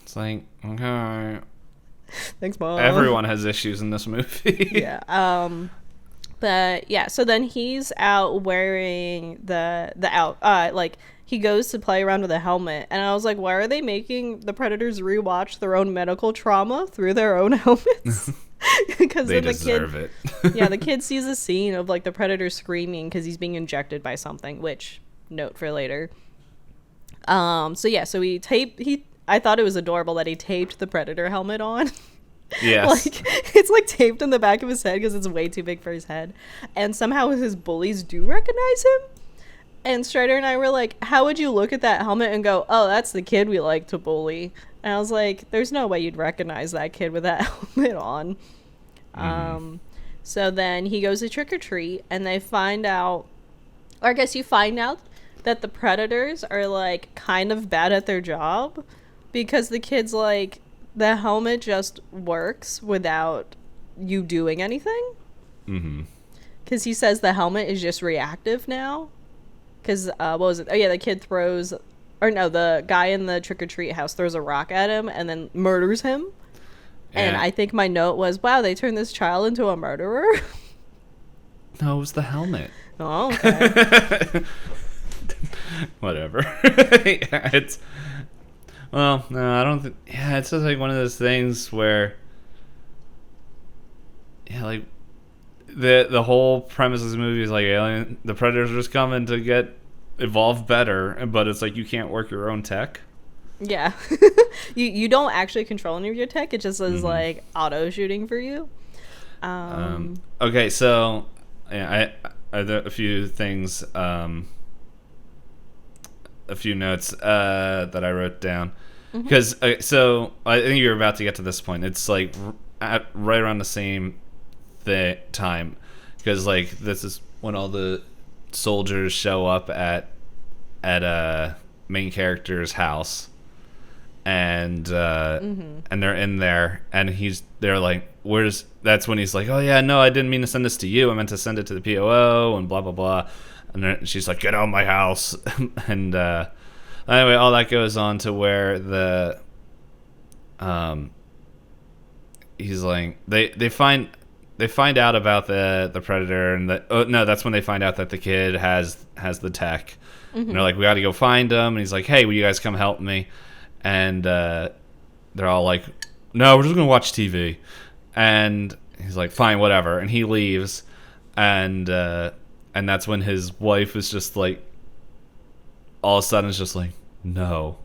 It's like, okay. Thanks, Mom. Everyone has issues in this movie. Yeah. But yeah, so then he's out wearing he goes to play around with a helmet, and I was like, why are they making the Predators rewatch their own medical trauma through their own helmets? Because they deserve it. Yeah, the kid sees a scene of like the Predator screaming because he's being injected by something, which note for later. So I thought it was adorable that he taped the Predator helmet on. Yes. Like, it's like taped in the back of his head because it's way too big for his head. And somehow his bullies do recognize him. And Strider and I were like, how would you look at that helmet and go, oh, that's the kid we like to bully? And I was like, there's no way you'd recognize that kid with that helmet on. So then he goes to trick or treat, and they find out, or I guess you find out that the Predators are like kind of bad at their job because the kid's like, the helmet just works without you doing anything. Because he says the helmet is just reactive now. Because, what was it? Oh, yeah, the kid throws... Or no, the guy in the trick-or-treat house throws a rock at him and then murders him. Yeah. And I think my note was, wow, they turned this child into a murderer? No, it was the helmet. Oh, okay. Whatever. It's... Well, no, I don't think... Yeah, it's just like one of those things where... Yeah, like... The whole premise of this movie is like the Predators are just coming to get evolved better, but it's like you can't work your own tech. Yeah. you don't actually control any of your tech. It just is like auto shooting for you. Okay, so yeah, I have a few things, a few notes that I wrote down because so I think you're about to get to this point. It's like right around the same time, because like this is when all the soldiers show up at a main character's house, and they're in there, and they're like, that's when he's like, oh yeah, no, I didn't mean to send this to you, I meant to send it to the POO and blah blah blah, and then she's like, get out of my house. And anyway, all that goes on to where the he's like, they find out about the Predator, and that's when they find out that the kid has the tech. And they're like, we got to go find him. And he's like, hey, will you guys come help me? And they're all like, no, we're just gonna watch TV. And he's like, fine, whatever. And he leaves, and that's when his wife is just like, all of a sudden is just like, no,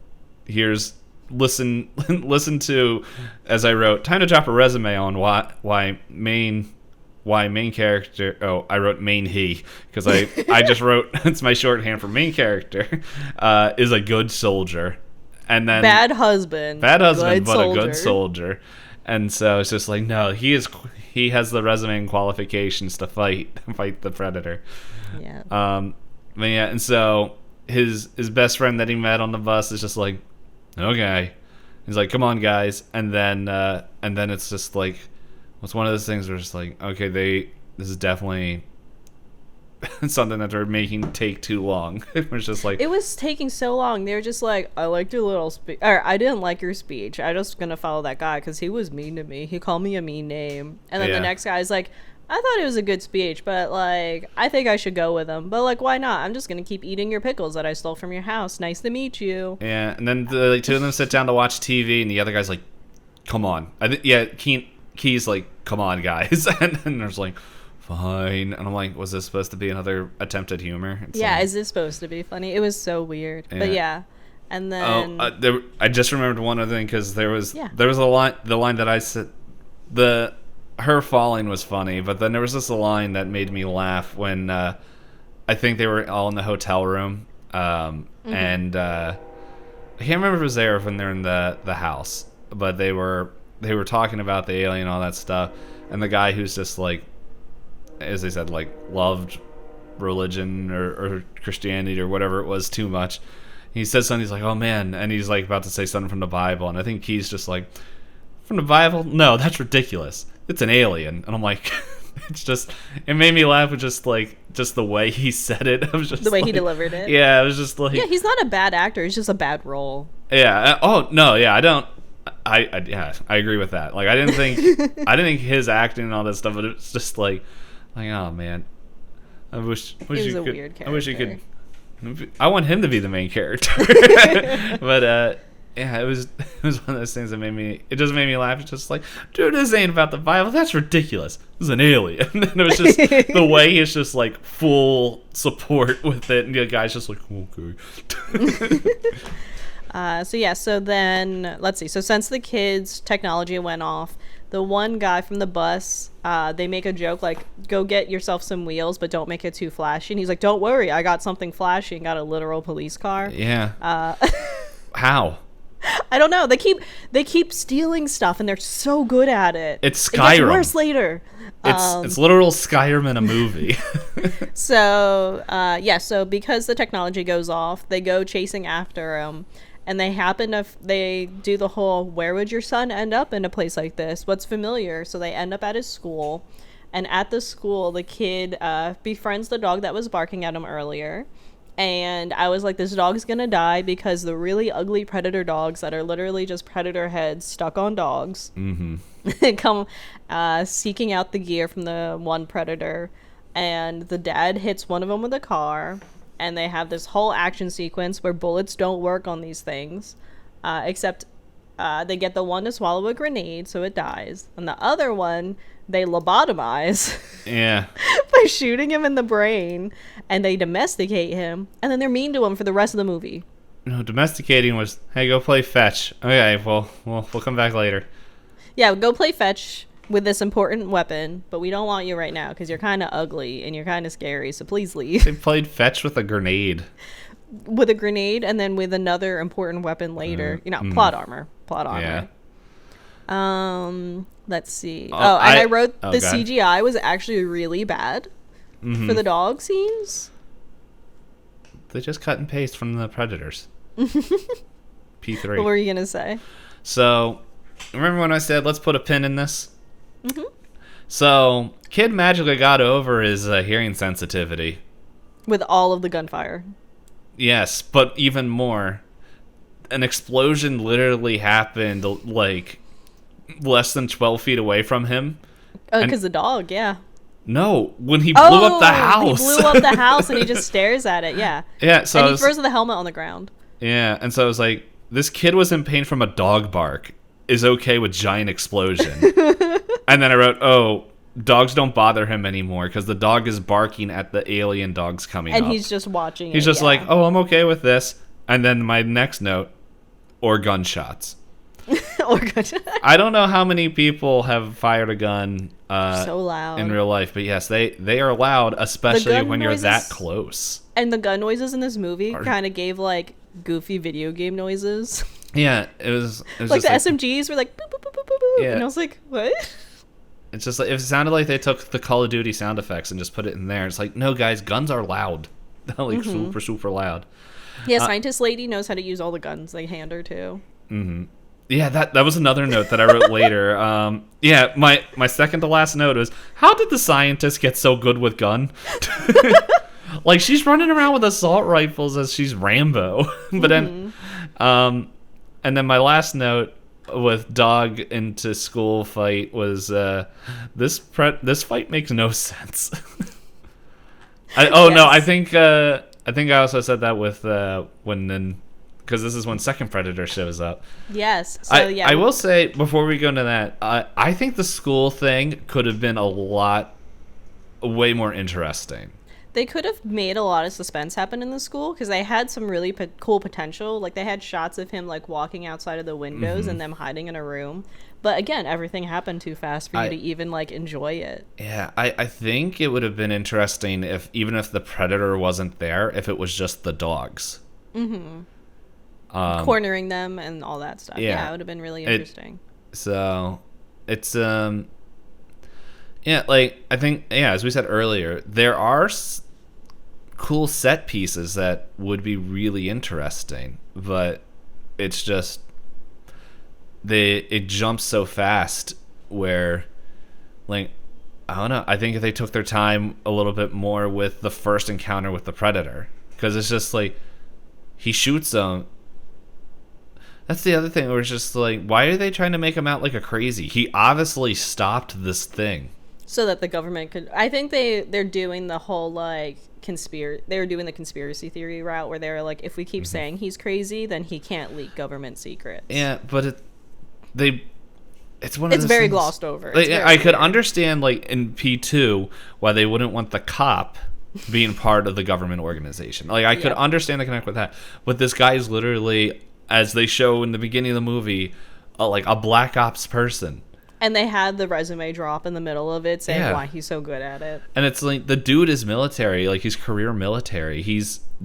here's listen to, as I wrote, time to drop a resume on why main character. Oh, I wrote main he because I just wrote, it's my shorthand for main character, is a good soldier, and then bad husband, but soldier. a good soldier. And so it's just like, no, he has the resume and qualifications to fight the Predator. Yeah. But yeah, and so his best friend that he met on the bus is just like, okay. He's like, come on, guys. And then it's just like, it's one of those things where it's like, okay, this is definitely something that they're making take too long. It was just like, it was taking so long. They were just like, I liked your little speech, or I didn't like your speech. I just gonna follow that guy because he was mean to me. He called me a mean name. And then the next guy's like, I thought it was a good speech, but like, I think I should go with him. But like, why not? I'm just gonna keep eating your pickles that I stole from your house. Nice to meet you. Yeah. And then the two of them sit down to watch TV, and the other guy's like, come on. Key's like, come on, guys. And then there's like, fine. And I'm like, was this supposed to be another attempt at humor? Is this supposed to be funny? It was so weird. Yeah. But yeah. And then I just remembered one other thing, because there was a line, the line that I said, her falling was funny, but then there was this line that made me laugh when I think they were all in the hotel room, and I can't remember if it was there or when they're in the house, but they were talking about the alien and all that stuff, and the guy who's just like, as they said, like, loved religion or Christianity or whatever it was too much. He says something, he's like, oh man, and he's like about to say something from the Bible, and I think Key's just like, from the Bible? No, that's ridiculous. It's an alien. And I'm like, it made me laugh with just the way he said it. I was just the way he delivered it. Yeah, it was just like, yeah, he's not a bad actor. It's just a bad role. Yeah. Oh no. Yeah, I agree with that. Like, I didn't think his acting and all that stuff, but it's just like, oh man, I wish he was a weird character. I wish he could. I want him to be the main character. But yeah, it was one of those things that made me laugh. It's just like, dude, this ain't about the Bible. That's ridiculous. This is an alien. And then it was just the way he's just like full support with it, and the guy's just like, okay. So then let's see. So since the kids' technology went off, the one guy from the bus, they make a joke like, go get yourself some wheels, but don't make it too flashy. And he's like, don't worry, I got something flashy, and got a literal police car. Yeah. How? I don't know. They keep stealing stuff, and they're so good at it. It's Skyrim. It gets worse later. It's literal Skyrim in a movie. So because the technology goes off, they go chasing after him, and they do the whole, where would your son end up in a place like this? What's familiar? So they end up at his school, and at the school, the kid befriends the dog that was barking at him earlier. And I was like, this dog's gonna die, because the really ugly predator dogs that are literally just predator heads stuck on dogs come seeking out the gear from the one predator, and the dad hits one of them with a car, and they have this whole action sequence where bullets don't work on these things, except they get the one to swallow a grenade so it dies, and the other one they lobotomize by shooting him in the brain, and they domesticate him, and then they're mean to him for the rest of the movie. No, domesticating was, hey, go play fetch. Okay, well, we'll come back later. Yeah, go play fetch with this important weapon, but we don't want you right now because you're kind of ugly and you're kind of scary, so please leave. They played fetch with a grenade. With a grenade, and then with another important weapon later. Plot armor. Yeah. Let's see. I wrote the CGI was actually really bad for the dog scenes. They just cut and paste from the Predators. P3. What were you gonna say? So, remember when I said let's put a pin in this? So, kid magically got over his hearing sensitivity with all of the gunfire. Yes, but even more, an explosion literally happened like less than 12 feet away from him. Oh, because the dog, yeah. No, when he blew up the house. He blew up the house and he just stares at it, yeah. Yeah, so and he throws the helmet on the ground. Yeah, and so I was like, this kid was in pain from a dog bark, is okay with giant explosion. And then I wrote, dogs don't bother him anymore because the dog is barking at the alien dogs coming up. And he's just watching it. He's just like, I'm okay with this. And then my next note, or gunshots. Or gun- I don't know how many people have fired a gun so loud in real life, but yes, they are loud, especially when you're that close. And the gun noises in this movie kind of gave like goofy video game noises. Yeah, it was like just the SMGs were like boop, boop, boop, boop, boop, boop. Yeah. And I was like, what? It's just like, it sounded like they took the Call of Duty sound effects and just put it in there. It's like, no, guys, guns are loud. Like super, super loud. Yeah, scientist lady knows how to use all the guns they hand her too. Mm-hmm. Yeah, that was another note that I wrote later. Yeah, my second to last note was, how did the scientist get so good with gun? Like, she's running around with assault rifles as she's Rambo. But then, and then my last note with dog into school fight was, this fight makes no sense. No, I think I also said that with because this is when second Predator shows up. Yes. So I will say, before we go into that, I think the school thing could have been way more interesting. They could have made a lot of suspense happen in the school because they had some really cool potential. Like, they had shots of him like walking outside of the windows and them hiding in a room. But again, everything happened too fast for you to even like enjoy it. Yeah, I think it would have been interesting if, even if the Predator wasn't there, if it was just the dogs. Cornering them and all that stuff. Yeah, it would have been really interesting. So it's yeah, like, I think, as we said earlier, there are cool set pieces that would be really interesting, but it's just it jumps so fast where, like, I don't know, I think if they took their time a little bit more with the first encounter with the Predator, because it's just like, he shoots them. That's the other thing, where it's just like, why are they trying to make him out like a crazy? He obviously stopped this thing. So that the government could... I think they're doing the whole, like, they're doing the conspiracy theory route, where they're like, if we keep saying he's crazy, then he can't leak government secrets. Yeah, but it's one of it's those very things. glossed over. Like, I could understand, like, in P2, why they wouldn't want the cop being part of the government organization. Like, I could understand the connect with that. But this guy is literally, as they show in the beginning of the movie, like a black ops person. And they had the resume drop in the middle of it saying why he's so good at it. And it's like, the dude is military, like, he's career military. He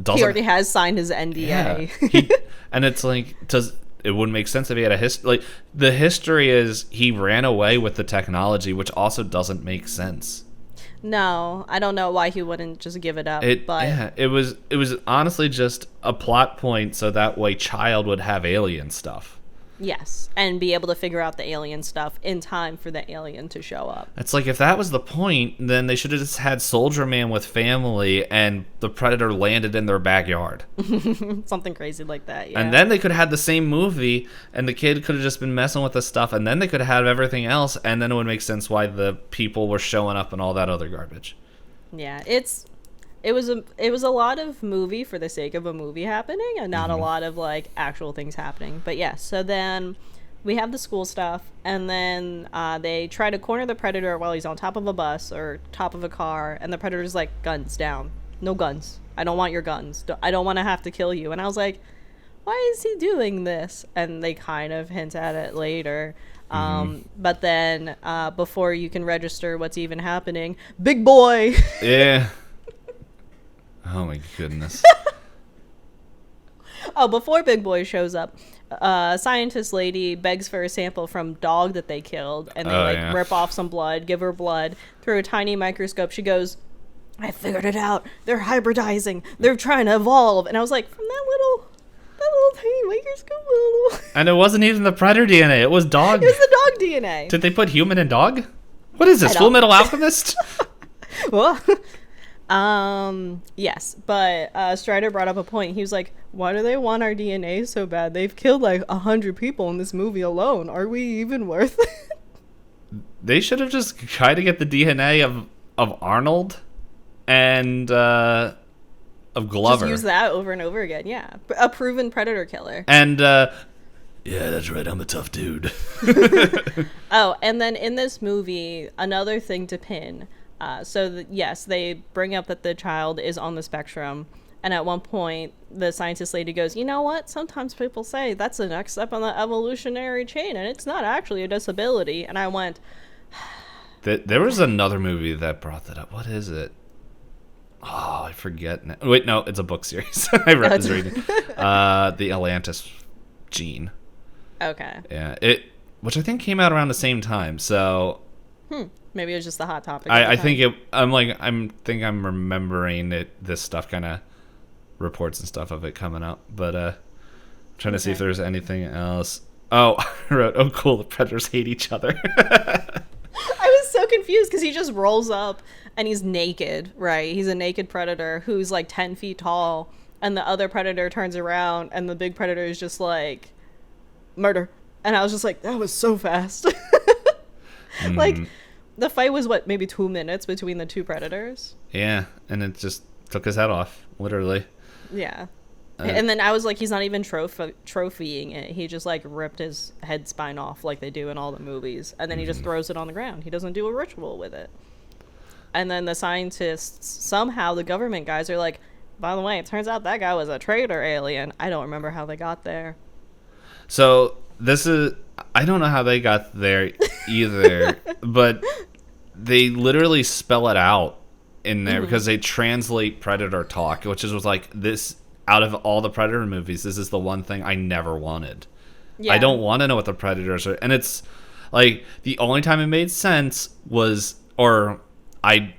already has signed his NDA. Yeah. And it's like, it wouldn't make sense if he had a history. Like, the history is he ran away with the technology, which also doesn't make sense. No, I don't know why he wouldn't just give it up. It was honestly just a plot point so that way Child would have alien stuff. Yes, and be able to figure out the alien stuff in time for the alien to show up. It's like, if that was the point, then they should have just had Soldier Man with family and the Predator landed in their backyard. Something crazy like that, yeah. And then they could have had the same movie, and the kid could have just been messing with the stuff, and then they could have everything else, and then it would make sense why the people were showing up and all that other garbage. Yeah, it was a lot of movie for the sake of a movie happening, and not a lot of like actual things happening. But yeah, so then we have the school stuff, and then they try to corner the Predator while he's on top of a bus or top of a car, and the Predator's like, guns down, no guns, I don't want your guns, I don't want to have to kill you. And I was like, why is he doing this? And they kind of hint at it later. But then before you can register what's even happening, big boy. Yeah. Oh my goodness. Before Big Boy shows up, scientist lady begs for a sample from dog that they killed, and they rip off some blood, give her blood through a tiny microscope. She goes, I figured it out, they're hybridizing, they're trying to evolve. And I was like, from that little tiny microscope. And it wasn't even the Predator DNA, it was dog. It was the dog DNA. Did they put human and dog? What is this, Full Metal Alchemist? Well, yes, but Strider brought up a point. He was like, why do they want our DNA so bad? They've killed like 100 people in this movie alone. Are we even worth it? They should have just tried to get the DNA of Arnold and of Glover. Just use that over and over again, yeah. A proven Predator killer. And yeah, that's right, I'm a tough dude. Oh, and then in this movie, another thing to pin. Yes, they bring up that the child is on the spectrum. And at one point, the scientist lady goes, "You know what? Sometimes people say that's the next step on the evolutionary chain, and it's not actually a disability." And I went, There was another movie that brought that up. What is it? Oh, I forget now. Wait, no, it's a book series. I was reading. The Atlantis gene. okay. Yeah, which I think came out around the same time. So Maybe it was just the hot topic. I think it. I'm remembering it. This stuff kind of reports and stuff of it coming up, but trying to see if there's anything else. Oh, I wrote, "Oh, cool, the predators hate each other." I was so confused because he just rolls up and he's naked, right? He's a naked predator who's like 10 feet tall, and the other predator turns around and the big predator is just like, murder. And I was just like, that was so fast. Like, the fight was maybe 2 minutes between the two predators? Yeah, and it just took his head off, literally. Yeah. And then I was like, he's not even trophying it. He just like ripped his head spine off like they do in all the movies. And then he just throws it on the ground. He doesn't do a ritual with it. And then the scientists, somehow the government guys are like, by the way, it turns out that guy was a traitor alien. I don't remember how they got there. So I don't know how they got there either, but they literally spell it out in there because they translate Predator talk, which is like this. Out of all the Predator movies, this is the one thing I never wanted. Yeah. I don't want to know what the Predators are. And it's like the only time it made sense was, or I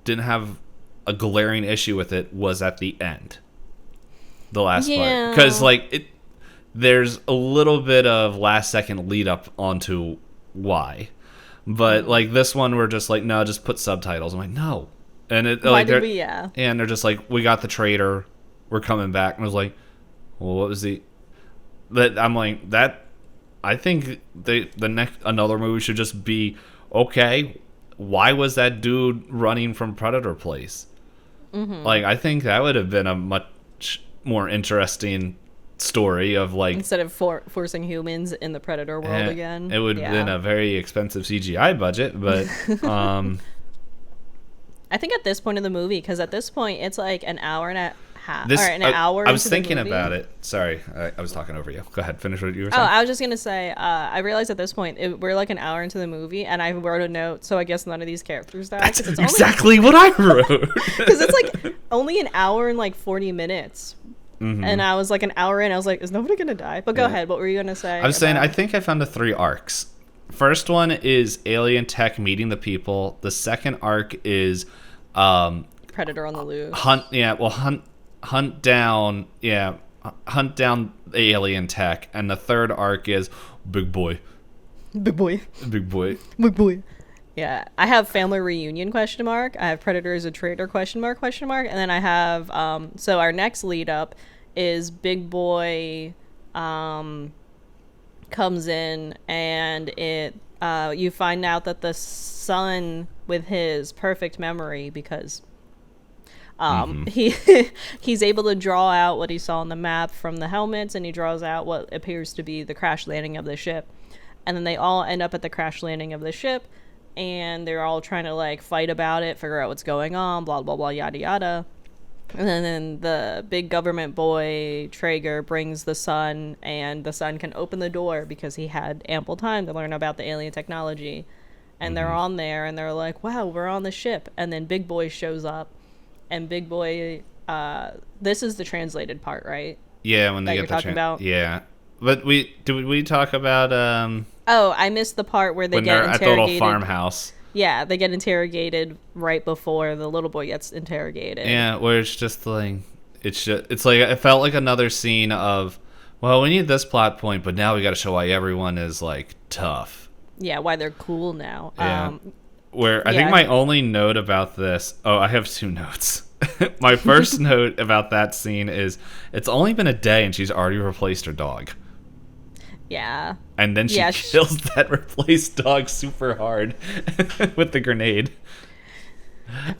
didn't have a glaring issue with it, was at the end. The last part. Because like there's a little bit of last second lead up onto why. But like this one, we're just like, no, just put subtitles. I'm like, no. And it, why like, did we, yeah. And they're just like, we got the traitor. We're coming back. And I was like, well, what was the... But I'm like, that... I think the next another movie should just be, okay, why was that dude running from Predator Place? Like, I think that would have been a much more interesting story of like... Instead of forcing humans in the Predator world again. It would have been a very expensive CGI budget, but... I think at this point in the movie, because at this point, it's like an hour and a half. I was thinking about it. Sorry, I was talking over you. Go ahead, finish what you were saying. Oh, I was just gonna say. I realized at this point we're like an hour into the movie, and I wrote a note. So I guess none of these characters die. That's exactly what I wrote. Because it's like only an hour and like 40 minutes, and I was like an hour in. I was like, is nobody gonna die? But go ahead. What were you gonna say? I was saying I think I found the 3 arcs. First one is alien tech meeting the people. The second arc is Predator on the loose. Hunt down the alien tech, and the third arc is big boy. Yeah, I have family reunion ? I have Predator is a traitor ? And then I have so our next lead up is big boy comes in, and it you find out that the son with his perfect memory, because he's able to draw out what he saw on the map from the helmets, and he draws out what appears to be the crash landing of the ship. And then they all end up at the crash landing of the ship, and they're all trying to like fight about it, figure out what's going on, blah blah blah, yada yada. And then the big government boy Traeger brings the son, and the son can open the door because he had ample time to learn about the alien technology. And they're on there, and they're like, wow, we're on the ship. And then big boy shows up. And big boy, this is the translated part, right? Yeah, when they get the about. Yeah, but did we talk about? Oh, I missed the part where they get interrogated at the little farmhouse. Yeah, they get interrogated right before the little boy gets interrogated. Yeah, where it's just like it's like it felt like another scene of, well, we need this plot point, but now we got to show why everyone is like tough. Yeah, why they're cool now. Yeah. Where I think my only note about this... Oh, I have 2 notes. My first note about that scene is it's only been a day and she's already replaced her dog. Yeah. And then she kills that replaced dog super hard with the grenade.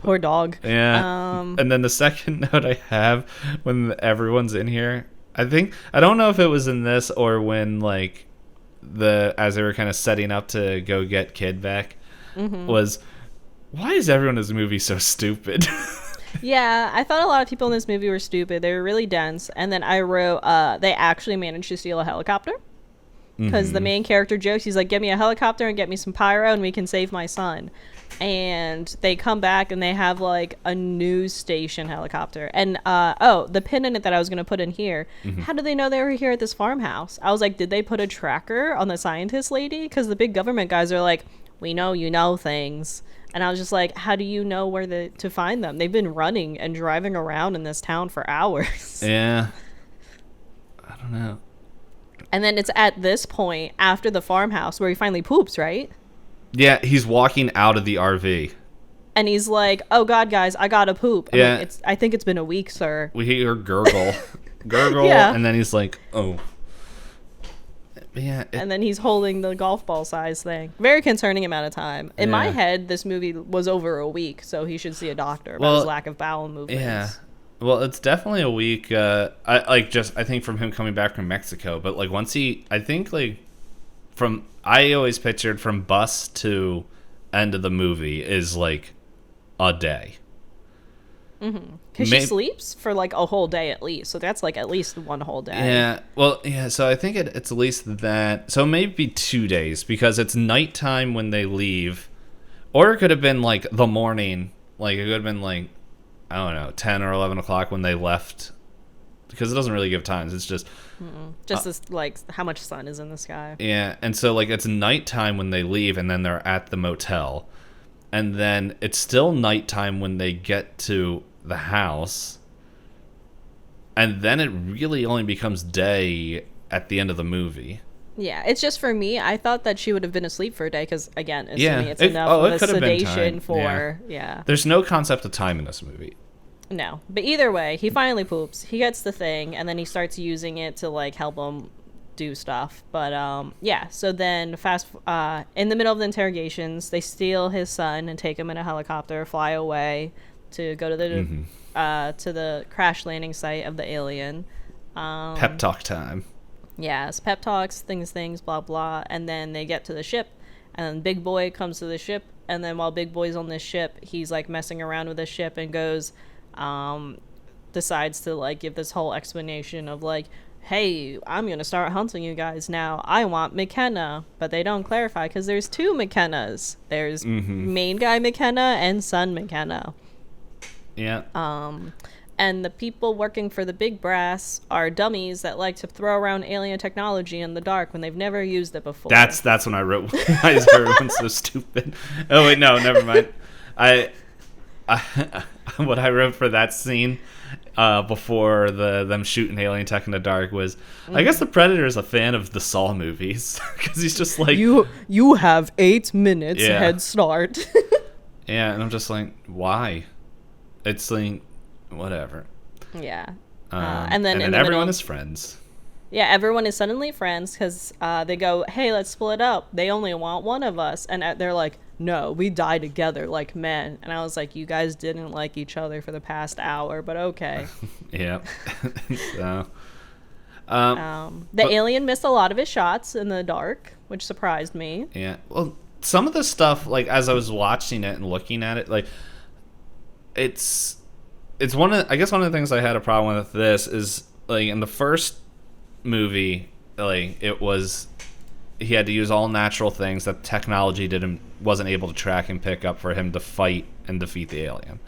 Poor dog. Yeah. And then the second note I have when everyone's in here, I don't know if it was in this or when like as they were kind of setting up to go get Kid back, was, why is everyone in this movie so stupid? Yeah, I thought a lot of people in this movie were stupid. They were really dense. And then I wrote, they actually managed to steal a helicopter. Because the main character jokes, he's like, get me a helicopter and get me some pyro and we can save my son. And they come back and they have like a news station helicopter. And, the pin in it that I was going to put in here. How do they know they were here at this farmhouse? I was like, did they put a tracker on the scientist lady? Because the big government guys are like, we know you know things. And I was just like, how do you know where to find them? They've been running and driving around in this town for hours. Yeah. I don't know. And then it's at this point, after the farmhouse, where he finally poops, right? Yeah, he's walking out of the RV. And he's like, oh, God, guys, I gotta poop. I'm like, I think it's been a week, sir. We hear gurgle. Gurgle. Yeah. And then he's like, oh. Yeah. And then he's holding the golf ball size thing. Very concerning amount of time. In my head, this movie was over a week, so he should see a doctor about his lack of bowel movements. Yeah. Well, it's definitely a week. I think from him coming back from Mexico, but like once I always pictured from bus to end of the movie is like a day. Because she sleeps for like a whole day at least, so that's like at least one whole day. Yeah. Well, yeah. So I think it's at least that. So maybe 2 days because it's nighttime when they leave, or it could have been like the morning. Like it could have been like, I don't know, 10 or 11 o'clock when they left, because it doesn't really give times. It's just this, like how much sun is in the sky. Yeah, and so like it's nighttime when they leave, and then they're at the motel, and then it's still nighttime when they get to the house, and then it really only becomes day at the end of the movie. Yeah, it's just for me, I thought that she would have been asleep for a day because, again, assuming it's enough of a sedation for... Yeah. There's no concept of time in this movie. No. But either way, he finally poops. He gets the thing, and then he starts using it to, like, help him do stuff. But, yeah. So then, in the middle of the interrogations, they steal his son and take him in a helicopter, fly away to go to the crash landing site of the alien. Pep talk time. Yes, pep talks, things, blah, blah. And then they get to the ship, and Big Boy comes to the ship. And then while Big Boy's on this ship, he's, like, messing around with the ship and goes, decides to, like, give this whole explanation of, like, hey, I'm going to start hunting you guys now. I want McKenna. But they don't clarify because there's two McKennas. There's main guy McKenna and son McKenna. Yeah. And the people working for the big brass are dummies that like to throw around alien technology in the dark when they've never used it before. That's when I wrote, why is everyone so stupid? Oh, wait, no, never mind. I what I wrote for that scene before them shooting alien tech in the dark was, I guess the Predator is a fan of the Saw movies. Because he's just like... You have 8 minutes head start. Yeah, and I'm just like, why? It's like... whatever. Yeah. And then everyone is friends. Yeah, everyone is suddenly friends because they go, hey, let's split up. They only want one of us. And they're like, no, we die together like men. And I was like, you guys didn't like each other for the past hour, but okay. Yeah. So, the alien missed a lot of his shots in the dark, which surprised me. Yeah. Well, some of the stuff, like, as I was watching it and looking at it, like, it's one of the things I had a problem with this is, like, in the first movie, like, it was, he had to use all natural things that technology wasn't able to track and pick up for him to fight and defeat the alien.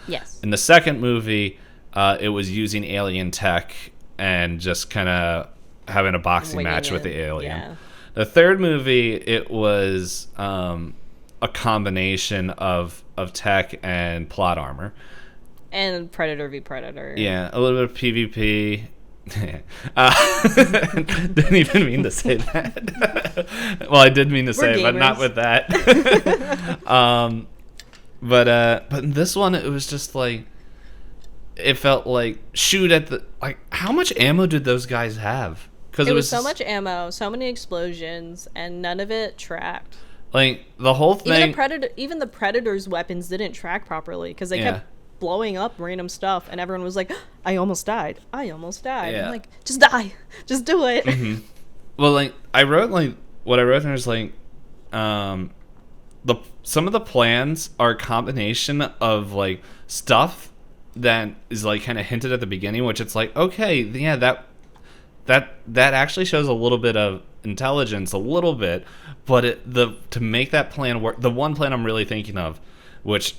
Yes. In the second movie, it was using alien tech and just kind of having a boxing match with the alien. Yeah. The third movie, it was a combination of tech and plot armor. And Predator v. Predator. Yeah, a little bit of PvP. Didn't even mean to say that. Well, I did mean to say it, but not with that. But in this one, it was just like, it felt like shoot at the, like, how much ammo did those guys have? Because it was so much ammo, so many explosions, and none of it tracked. Like the whole thing. Even the Predator's weapons didn't track properly because they kept blowing up random stuff, and everyone was like, I almost died. Yeah. I'm like, just die, just do it. Mm-hmm. Well, like, what I wrote there is like, some of the plans are a combination of like stuff that is like kind of hinted at the beginning, which it's like, okay, yeah, that actually shows a little bit of intelligence, a little bit, but to make that plan work, the one plan I'm really thinking of, which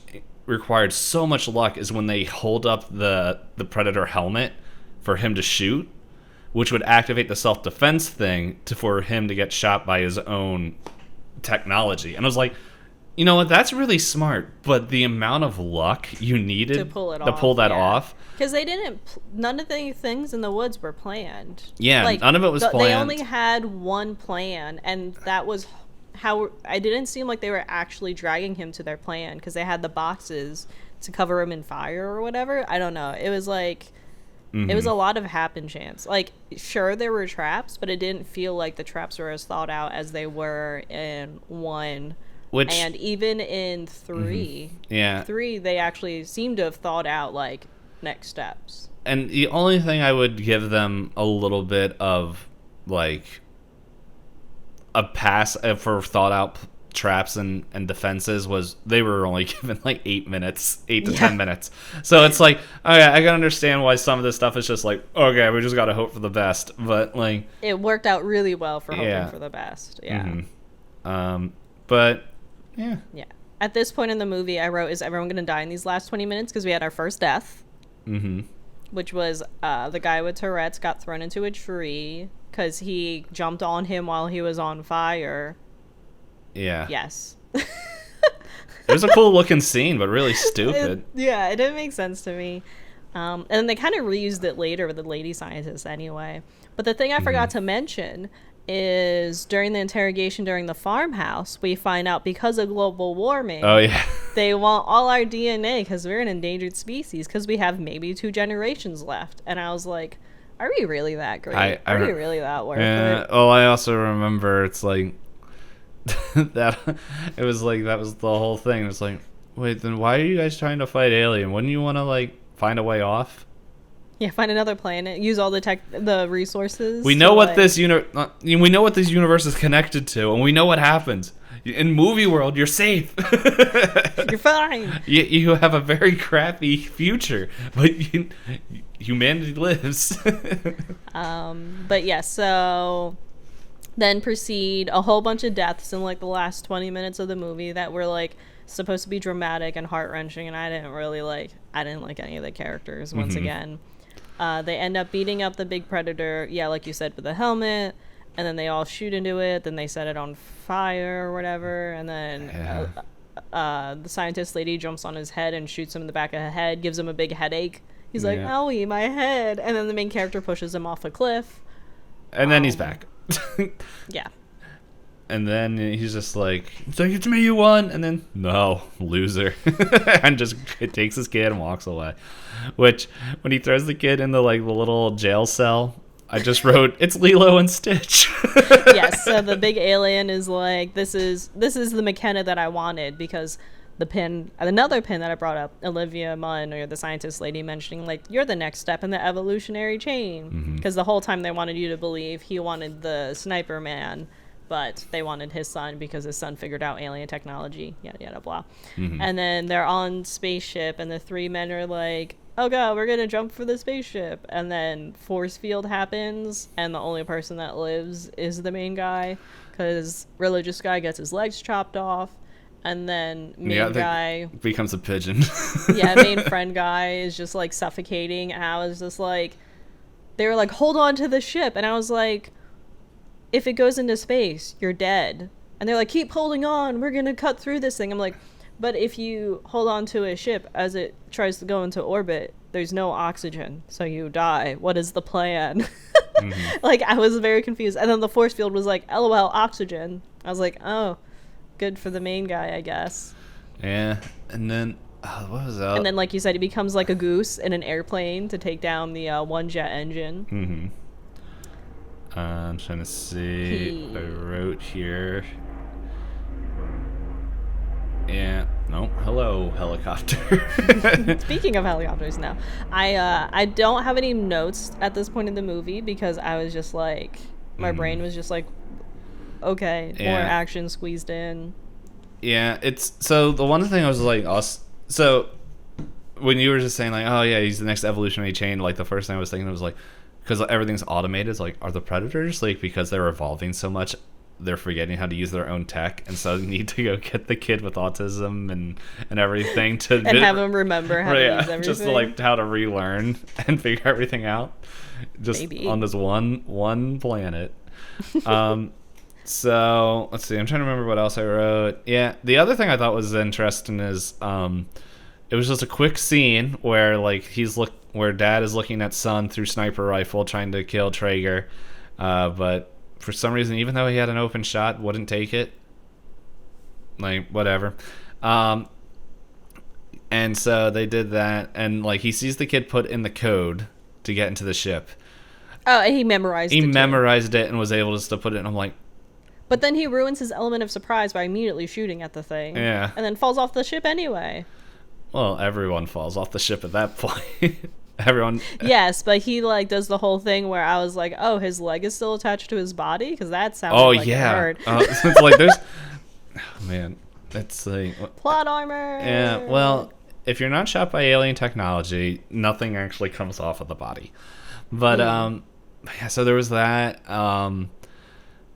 required so much luck, is when they hold up the Predator helmet for him to shoot, which would activate the self-defense thing for him to get shot by his own technology. And I was like, you know what, that's really smart, but the amount of luck you needed to pull that off. Because they didn't, none of the things in the woods were planned. Yeah, like, none of it was planned. They only had one plan, and that was how, it didn't seem like they were actually dragging him to their plan, because they had the boxes to cover him in fire or whatever. I don't know. It was like, it was a lot of happen chance. Like, sure, there were traps, but it didn't feel like the traps were as thought out as they were in 1. And even in 3, 3, they actually seem to have thought out, like, next steps. And the only thing I would give them a little bit of, like, a pass for thought out traps and defenses was they were only given, like, 8 to 10 minutes. So it's like, okay, I can understand why some of this stuff is just like, okay, we just got to hope for the best. But, like, it worked out really well for hoping for the best. Yeah. But... Yeah. At this point in the movie, I wrote, is everyone going to die in these last 20 minutes? Because we had our first death. Which was the guy with Tourette's got thrown into a tree because he jumped on him while he was on fire. Yeah. Yes. It was a cool looking scene, but really stupid. It didn't make sense to me. And then they kind of reused it later with the lady scientist anyway. But the thing I forgot to mention is during the interrogation during the farmhouse, we find out because of global warming, they want all our DNA because we're an endangered species because we have maybe 2 generations left. And I was like, are we really that great? Are we really that worth it? Well, I also remember it's like that it was like that was the whole thing. It was like, wait, then why are you guys trying to fight alien? Wouldn't you want to like find a way off? Yeah, find another planet. Use all the resources. We know what this we know what this universe is connected to, and we know what happens. In movie world, you're safe. You're fine. You have a very crappy future, but humanity lives. But yeah, so then proceed a whole bunch of deaths in like the last 20 minutes of the movie that were like supposed to be dramatic and heart-wrenching, and I didn't like any of the characters once again. They end up beating up the big predator, like you said, with a helmet, and then they all shoot into it, then they set it on fire or whatever, and then the scientist lady jumps on his head and shoots him in the back of the head, gives him a big headache. He's like, owie, my head. And then the main character pushes him off a cliff. And then he's back. Yeah. And then he's just like, it's me, you won. And then, no, loser. And just takes his kid and walks away. Which, when he throws the kid in the little jail cell, I just wrote, it's Lilo and Stitch. Yes, so the big alien is like, this is the McKenna that I wanted, because another pin that I brought up, Olivia Munn, or the scientist lady, mentioning, like, you're the next step in the evolutionary chain. Because the whole time they wanted you to believe he wanted the sniper man, but they wanted his son because his son figured out alien technology, yada yada blah. And then they're on spaceship, and the 3 men are like, oh god, we're gonna jump for the spaceship, and then force field happens, and the only person that lives is the main guy, because religious guy gets his legs chopped off, and then main guy becomes a pigeon. Main friend guy is just like suffocating, and I was just like, they were like, hold on to the ship, and I was like, if it goes into space, you're dead. And they're like, keep holding on, we're gonna cut through this thing. I'm like, but if you hold on to a ship as it tries to go into orbit, there's no oxygen, so you die. What is the plan? Like, I was very confused. And then the force field was like, LOL, oxygen. I was like, oh, good for the main guy, I guess. Yeah, and then, what was that? And then, like you said, he becomes like a goose in an airplane to take down the one jet engine. I'm trying to see. I wrote here. Yeah. No. Hello, helicopter. Speaking of helicopters now, I don't have any notes at this point in the movie because I was just like, my brain was just like, okay, more action squeezed in. Yeah, it's so the one thing I was like, so when you were just saying like, oh yeah, he's the next evolutionary chain, like the first thing I was thinking was like, because everything's automated, it's like, are the predators like, because they're evolving so much, they're forgetting how to use their own tech, and so they need to go get the kid with autism and everything to and have him remember how to use everything, just to, like, how to relearn and figure everything out, just maybe. On this one planet. So let's see, I'm trying to remember what else I wrote. Yeah, the other thing I thought was interesting is it was just a quick scene where like where Dad is looking at Son through sniper rifle trying to kill Traeger, but for some reason, even though he had an open shot, wouldn't take it. Like, whatever. And so they did that, and like he sees the kid put in the code to get into the ship. Oh, and he memorized it. He memorized it and was able to still put it in. I'm like, but then he ruins his element of surprise by immediately shooting at the thing. Yeah. And then falls off the ship anyway. Well, everyone falls off the ship at that point. Everyone. Yes, but he like does the whole thing where I was like, oh, his leg is still attached to his body? Because that sounds like it hurt. It's like there's... Oh, man. That's like... Plot armor! Yeah, well, if you're not shot by alien technology, nothing actually comes off of the body. But, yeah, so there was that. And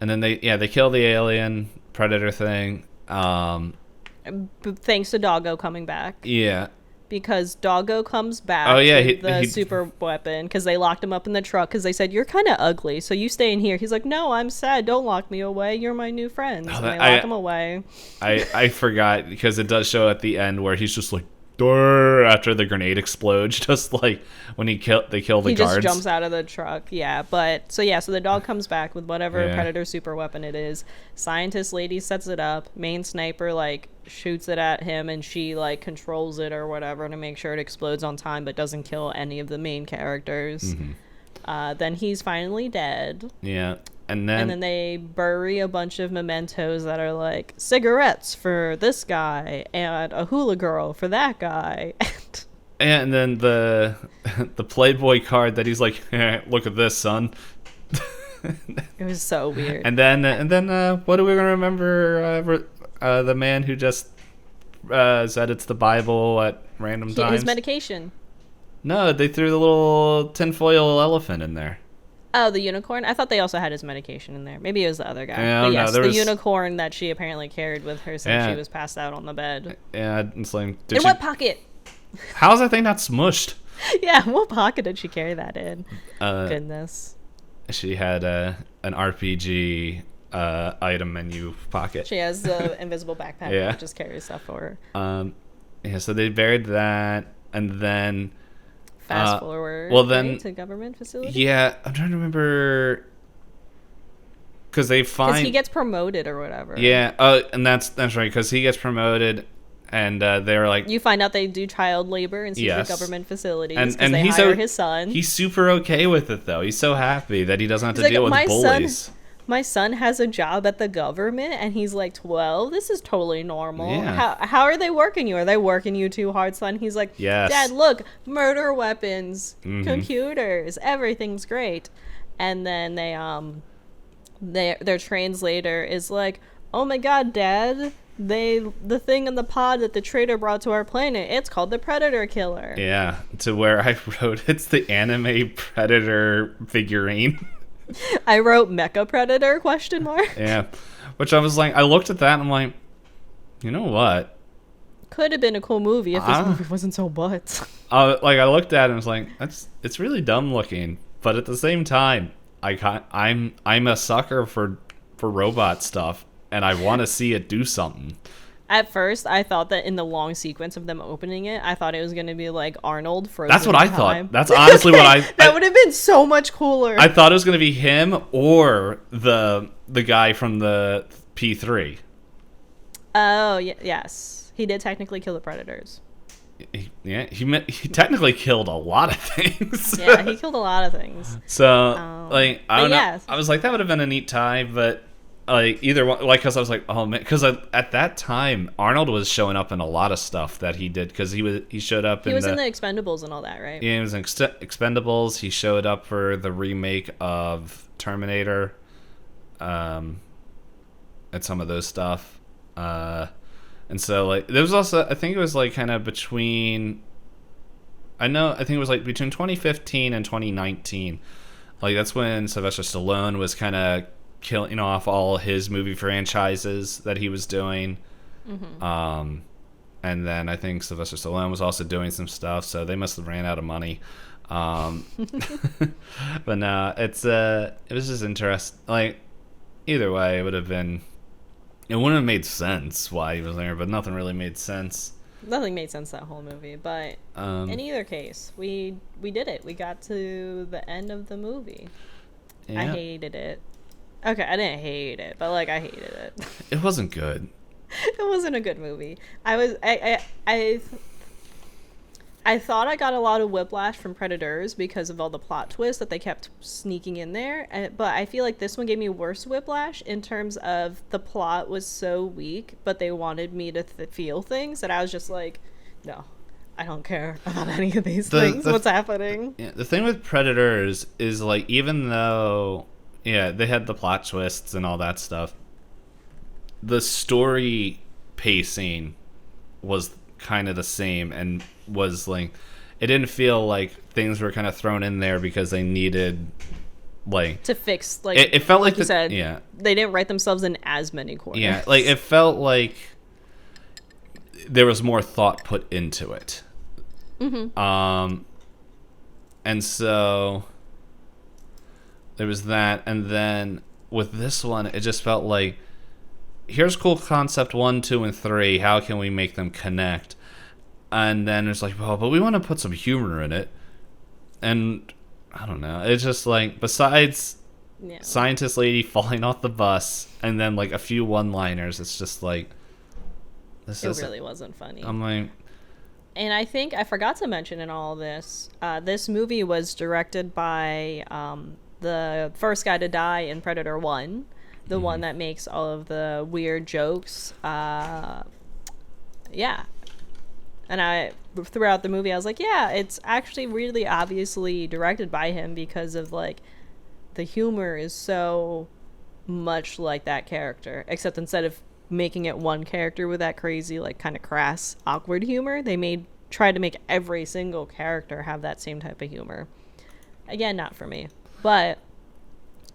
then they kill the alien predator thing. Thanks to Doggo coming back. Yeah. Because Doggo comes back with the super weapon because they locked him up in the truck because they said, you're kind of ugly, so you stay in here. He's like, no, I'm sad. Don't lock me away. You're my new friends. And they lock him away. I forgot because it does show at the end where he's just like, after the grenade explodes, just like when they kill the guards. He just jumps out of the truck. Yeah, but so the dog comes back with whatever predator super weapon it is. Scientist lady sets it up. Main sniper like shoots it at him, and she like controls it or whatever to make sure it explodes on time but doesn't kill any of the main characters. Then he's finally dead. Yeah. And then they bury a bunch of mementos that are like cigarettes for this guy and a hula girl for that guy. And then the Playboy card that he's like, look at this, son. It was so weird. And then what are we gonna remember? The man who just said it's the Bible at random times. His medication. No, they threw the little tinfoil elephant in there. Oh, the unicorn? I thought they also had his medication in there. Maybe it was the other guy. Yeah, but yes, the unicorn that she apparently carried with her since she was passed out on the bed. Yeah, it's like... In what pocket? How is that thing not smushed? Yeah, what pocket did she carry that in? Goodness. She had an RPG item menu pocket. She has the invisible backpack that just carries stuff for her. Yeah, so they buried that, and then... Fast forward to government facility? Yeah, I'm trying to remember... Because he gets promoted or whatever. Yeah, and that's right, because he gets promoted, and they're like... You find out they do child labor in secret government facilities because and they hire his son. He's super okay with it, though. He's so happy that he doesn't have to deal with bullies. My son has a job at the government, and he's like 12. This is totally normal. Yeah. How are they working you? Are they working you too hard, son? He's like, yes. Dad, look, murder weapons, computers, everything's great. And then their translator is like, oh my God, Dad, the thing in the pod that the traitor brought to our planet, it's called the Predator Killer. Yeah, to where I wrote, it's the anime Predator figurine. I wrote Mecha Predator ? Yeah, which I was like, I looked at that and I'm like, you know what? Could have been a cool movie if this movie wasn't so butt. Like I looked at it and was like, it's really dumb looking, but at the same time, I'm a sucker for robot stuff, and I want to see it do something. At first, I thought that in the long sequence of them opening it, I thought it was going to be like Arnold frozen. That's what I thought. That's honestly what I... That would have been so much cooler. I thought it was going to be him or the guy from the P3. Oh, yes. He did technically kill the predators. He technically killed a lot of things. Yeah, he killed a lot of things. So, I don't know. I was like, that would have been a neat tie, but... Like either one, like because I was like, oh man, because at that time Arnold was showing up in a lot of stuff that he did because he showed up. He was in the Expendables and all that, right? Yeah, he was in Expendables. He showed up for the remake of Terminator, and some of those stuff. And so like there was also, I think it was like kind of between I think it was like between 2015 and 2019. Like that's when Sylvester Stallone was kind of killing off all his movie franchises that he was doing. And then I think Sylvester Stallone was also doing some stuff, so they must have ran out of money. But no, it was just interesting. Like either way, it wouldn't have made sense why he was there, but nothing really made sense. Nothing made sense that whole movie, but in either case, we did it. We got to the end of the movie. Yeah. I hated it. Okay, I didn't hate it, but like I hated it. It wasn't good. It wasn't a good movie. I thought I got a lot of whiplash from Predators because of all the plot twists that they kept sneaking in there. But I feel like this one gave me worse whiplash in terms of the plot was so weak, but they wanted me to feel things that I was just like, no, I don't care about any of these things. What's happening? Yeah, the thing with Predators is like, even though, yeah, they had the plot twists and all that stuff, the story pacing was kind of the same and was like, it didn't feel like things were kind of thrown in there because they needed like to fix like it felt like you said, yeah, they didn't write themselves in as many corners. Yeah, like it felt like there was more thought put into it. And so there was that, and then with this one it just felt like, here's cool concept 1, 2, and 3. How can we make them connect? And then it's like, well, but we want to put some humor in it. And I don't know. It's just like, besides scientist lady falling off the bus and then like a few one-liners, it's just like, it really wasn't funny. I'm like, and I think I forgot to mention in all this, this movie was directed by the first guy to die in Predator 1. The one that makes all of the weird jokes. Yeah. And throughout the movie, I was like, yeah, it's actually really obviously directed by him because of, like, the humor is so much like that character. Except instead of making it one character with that crazy, like, kind of crass, awkward humor, they tried to make every single character have that same type of humor. Again, not for me. But,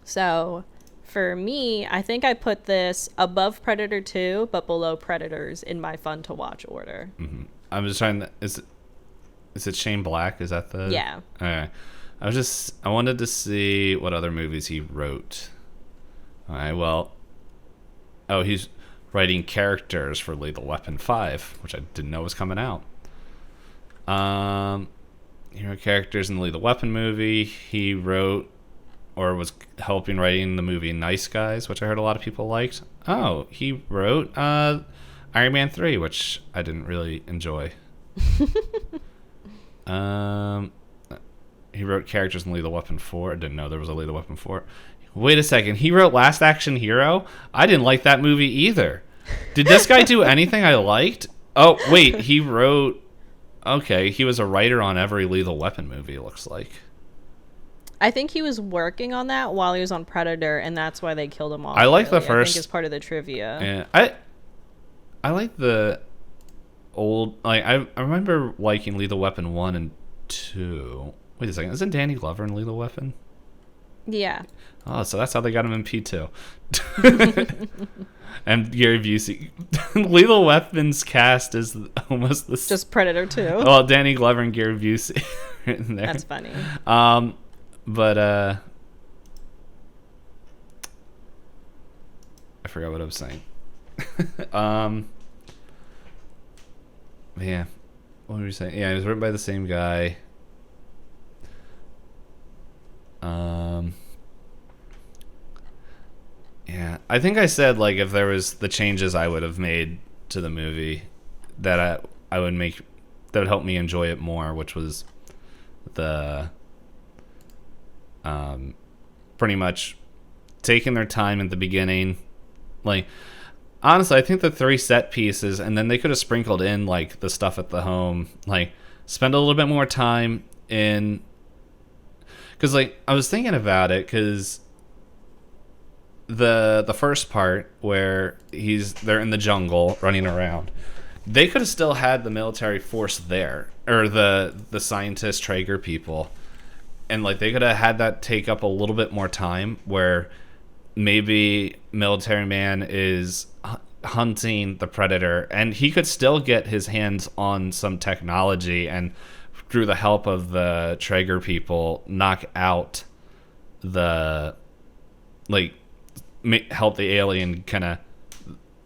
so... for me, I think I put this above Predator 2, but below Predators in my fun to watch order. I'm just trying to... Is it Shane Black? Is that the... Yeah. Okay. I wanted to see what other movies he wrote. Alright, well... Oh, he's writing characters for Lethal Weapon 5, which I didn't know was coming out. He wrote characters in the Lethal Weapon movie. He wrote... or was helping writing the movie Nice Guys, which I heard a lot of people liked. Oh, he wrote Iron Man 3, which I didn't really enjoy. He wrote characters in Lethal Weapon 4. I didn't know there was a Lethal Weapon 4. Wait a second. He wrote Last Action Hero? I didn't like that movie either. Did this guy do anything I liked? Oh, wait. He wrote... Okay, he was a writer on every Lethal Weapon movie, it looks like. I think he was working on that while he was on Predator, and that's why they killed him off. I like the first... I think it's part of the trivia. Yeah, I like the old... Like, I remember liking Lethal Weapon 1 and 2. Wait a second. Isn't Danny Glover in Lethal Weapon? Yeah. Oh, so that's how they got him in P2. And Gary Busey. Lethal Weapon's cast is almost the... Just Predator 2. Well, Danny Glover and Gary Busey are in there. That's funny. But I forgot what I was saying. Yeah, what were you saying? Yeah, it was written by the same guy. Yeah, I think I said like if there was the changes I would have made to the movie that I would make that would help me enjoy it more, which was the pretty much taking their time at the beginning. Like, honestly, I think the 3 set pieces, and then they could have sprinkled in like the stuff at the home, like spend a little bit more time in, because like I was thinking about it, because the first part where they're in the jungle running around, they could have still had the military force there, or the scientist Traeger people, and like they could have had that take up a little bit more time, where maybe Military Man is hunting the Predator, and he could still get his hands on some technology, and through the help of the Traeger people, knock out the, like, help the alien kind of,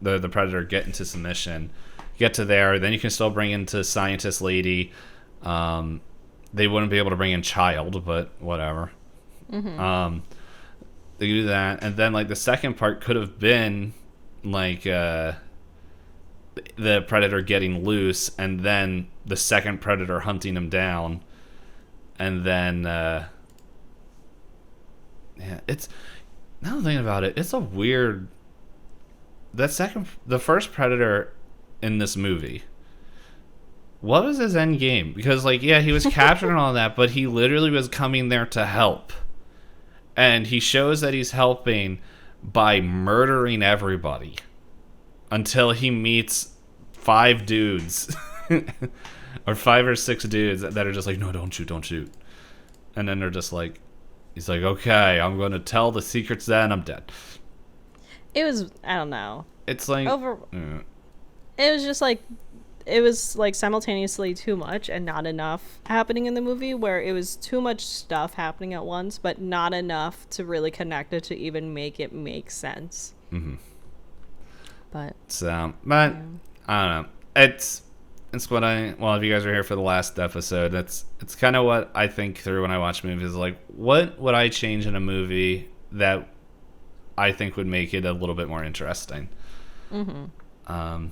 the Predator get into submission, get to there. Then you can still bring into Scientist Lady. They wouldn't be able to bring in Child, but whatever. Mm-hmm. They do that, and then like the second part could have been like the Predator getting loose, and then the second Predator hunting him down, and then yeah, it's, now I'm thinking about it, it's a weird, the first Predator in this movie, what was his end game? Because like, yeah, he was captured and all that, but he literally was coming there to help. And he shows that he's helping by murdering everybody until he meets 5 dudes or 5 or 6 dudes that are just like, no, don't shoot. And then they're just like, he's like, okay, I'm going to tell the secrets then I'm dead. It was, I don't know. It's like, it was just like, it was like simultaneously too much and not enough happening in the movie, where it was too much stuff happening at once, but not enough to really connect it to even make it make sense. Mm-hmm. But yeah. I don't know. It's what if you guys are here for the last episode, it's kind of what I think through when I watch movies. Like, what would I change in a movie that I think would make it a little bit more interesting? Mm-hmm.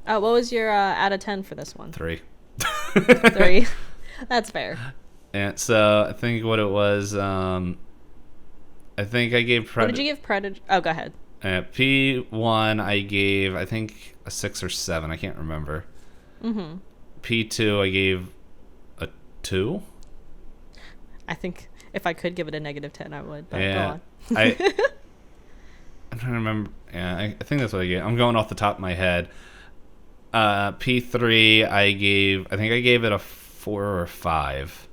What was your out of 10 for this one? 3. 3. That's fair. And so I think what it was, I think I gave Predator. What did you give Predator? Oh, go ahead. P1 I gave, I think, a 6 or 7. I can't remember. Mm-hmm. P2 I gave a 2. I think if I could give it a -10, I would. But yeah. Go on. I'm trying to remember. Yeah, I think that's what I gave. I'm going off the top of my head. P3 I think I gave it a 4 or 5.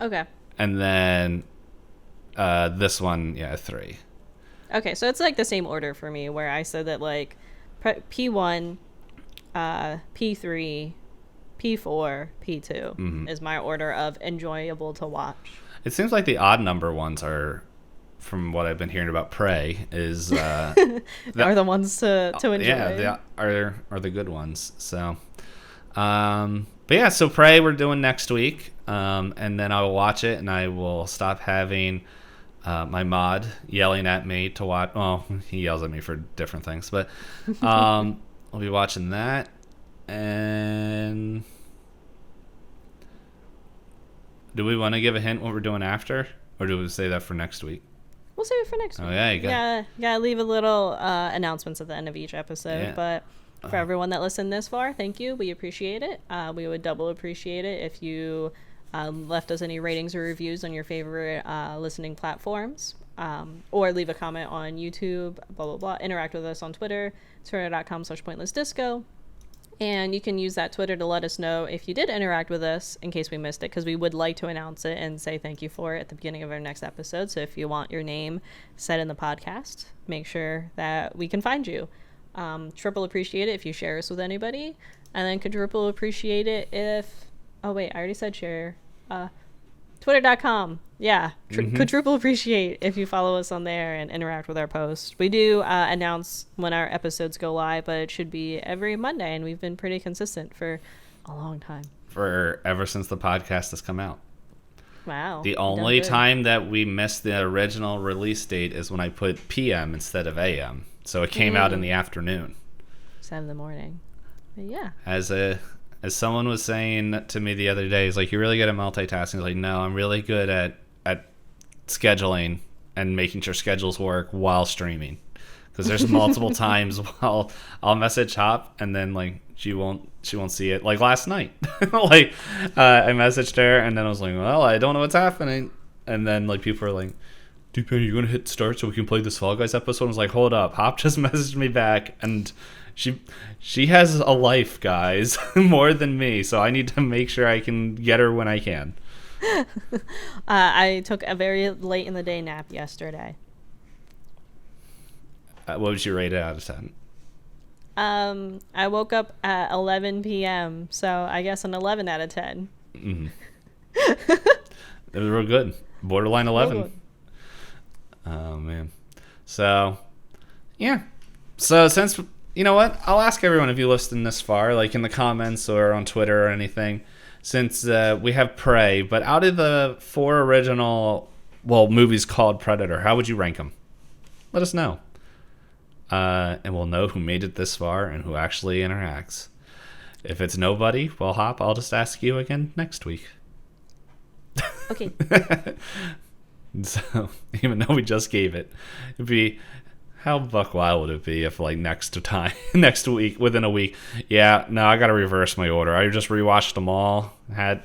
Okay. And then this one, yeah, a 3. Okay, so it's like the same order for me, where I said that like P1, P3, P4, P2 is my order of enjoyable to watch. It seems like the odd number ones are, from what I've been hearing about Prey, is are the ones to enjoy. Yeah, are the good ones. So, but yeah, so Prey we're doing next week, and then I will watch it, and I will stop having my mod yelling at me to watch. Well, he yells at me for different things, but I'll be watching that. And do we want to give a hint what we're doing after, or do we say that for next week? We'll save it for next week. Oh, yeah, you gotta leave a little announcement at the end of each episode. Yeah. But for everyone that listened this far, thank you. We appreciate it. We would double appreciate it if you left us any ratings or reviews on your favorite listening platforms, or leave a comment on YouTube, blah, blah, blah. Interact with us on Twitter, twitter.com/pointlessdisco. And you can use that Twitter to let us know if you did interact with us, in case we missed it, because we would like to announce it and say thank you for it at the beginning of our next episode. So if you want your name said in the podcast, make sure that we can find you. Triple appreciate it if you share us with anybody, and then quadruple appreciate it if, oh wait, I already said share. Twitter.com. Yeah. Quadruple appreciate if you follow us on there and interact with our posts. We do announce when our episodes go live, but it should be every Monday, and we've been pretty consistent for a long time. Ever since the podcast has come out. Wow. The only time that we missed the original release date is when I put PM instead of AM. So it came out in the afternoon. 7 in the morning. But yeah. As someone was saying to me the other day, he's like, you're really good at multitasking. He's like, no, I'm really good at scheduling and making sure schedules work while streaming. Because there's multiple times while I'll message Hop, and then like she won't see it. Like last night, like I messaged her, and then I was like, well, I don't know what's happening. And then like people are like, Are you going to hit start so we can play this Fall Guys episode? I was like, hold up. Hop just messaged me back, and she has a life, guys, more than me, so I need to make sure I can get her when I can. I took a very late in the day nap yesterday. What would you rate it out of 10? I woke up at 11 p.m., so I guess an 11 out of 10. Mm-hmm. It was real good. Borderline 11. Real good. Oh, man. So, yeah. So, since, you know what? I'll ask everyone if you listened this far, like in the comments or on Twitter or anything, since we have Prey, but out of the 4 original, movies called Predator, how would you rank them? Let us know. And we'll know who made it this far and who actually interacts. If it's nobody, well, Hop, I'll just ask you again next week. Okay. So, even though we just gave it, it'd be, how buck wild would it be if, like, next week, within a week, yeah, no, I gotta reverse my order. I just rewatched them all, and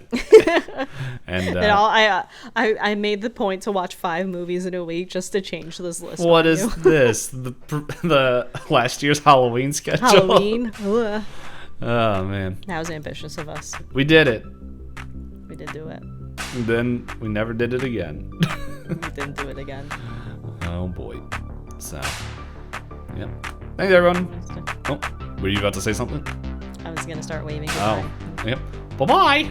I made the point to watch 5 movies in a week just to change this list. What is this? The last year's Halloween schedule? Halloween? Ugh. Oh, man. That was ambitious of us. We did it. We did do it. And then we never did it again. We didn't do it again. Oh, boy. So, yep. Thanks, everyone. Oh, were you about to say something? I was going to start waving goodbye. Oh, yep. Bye-bye.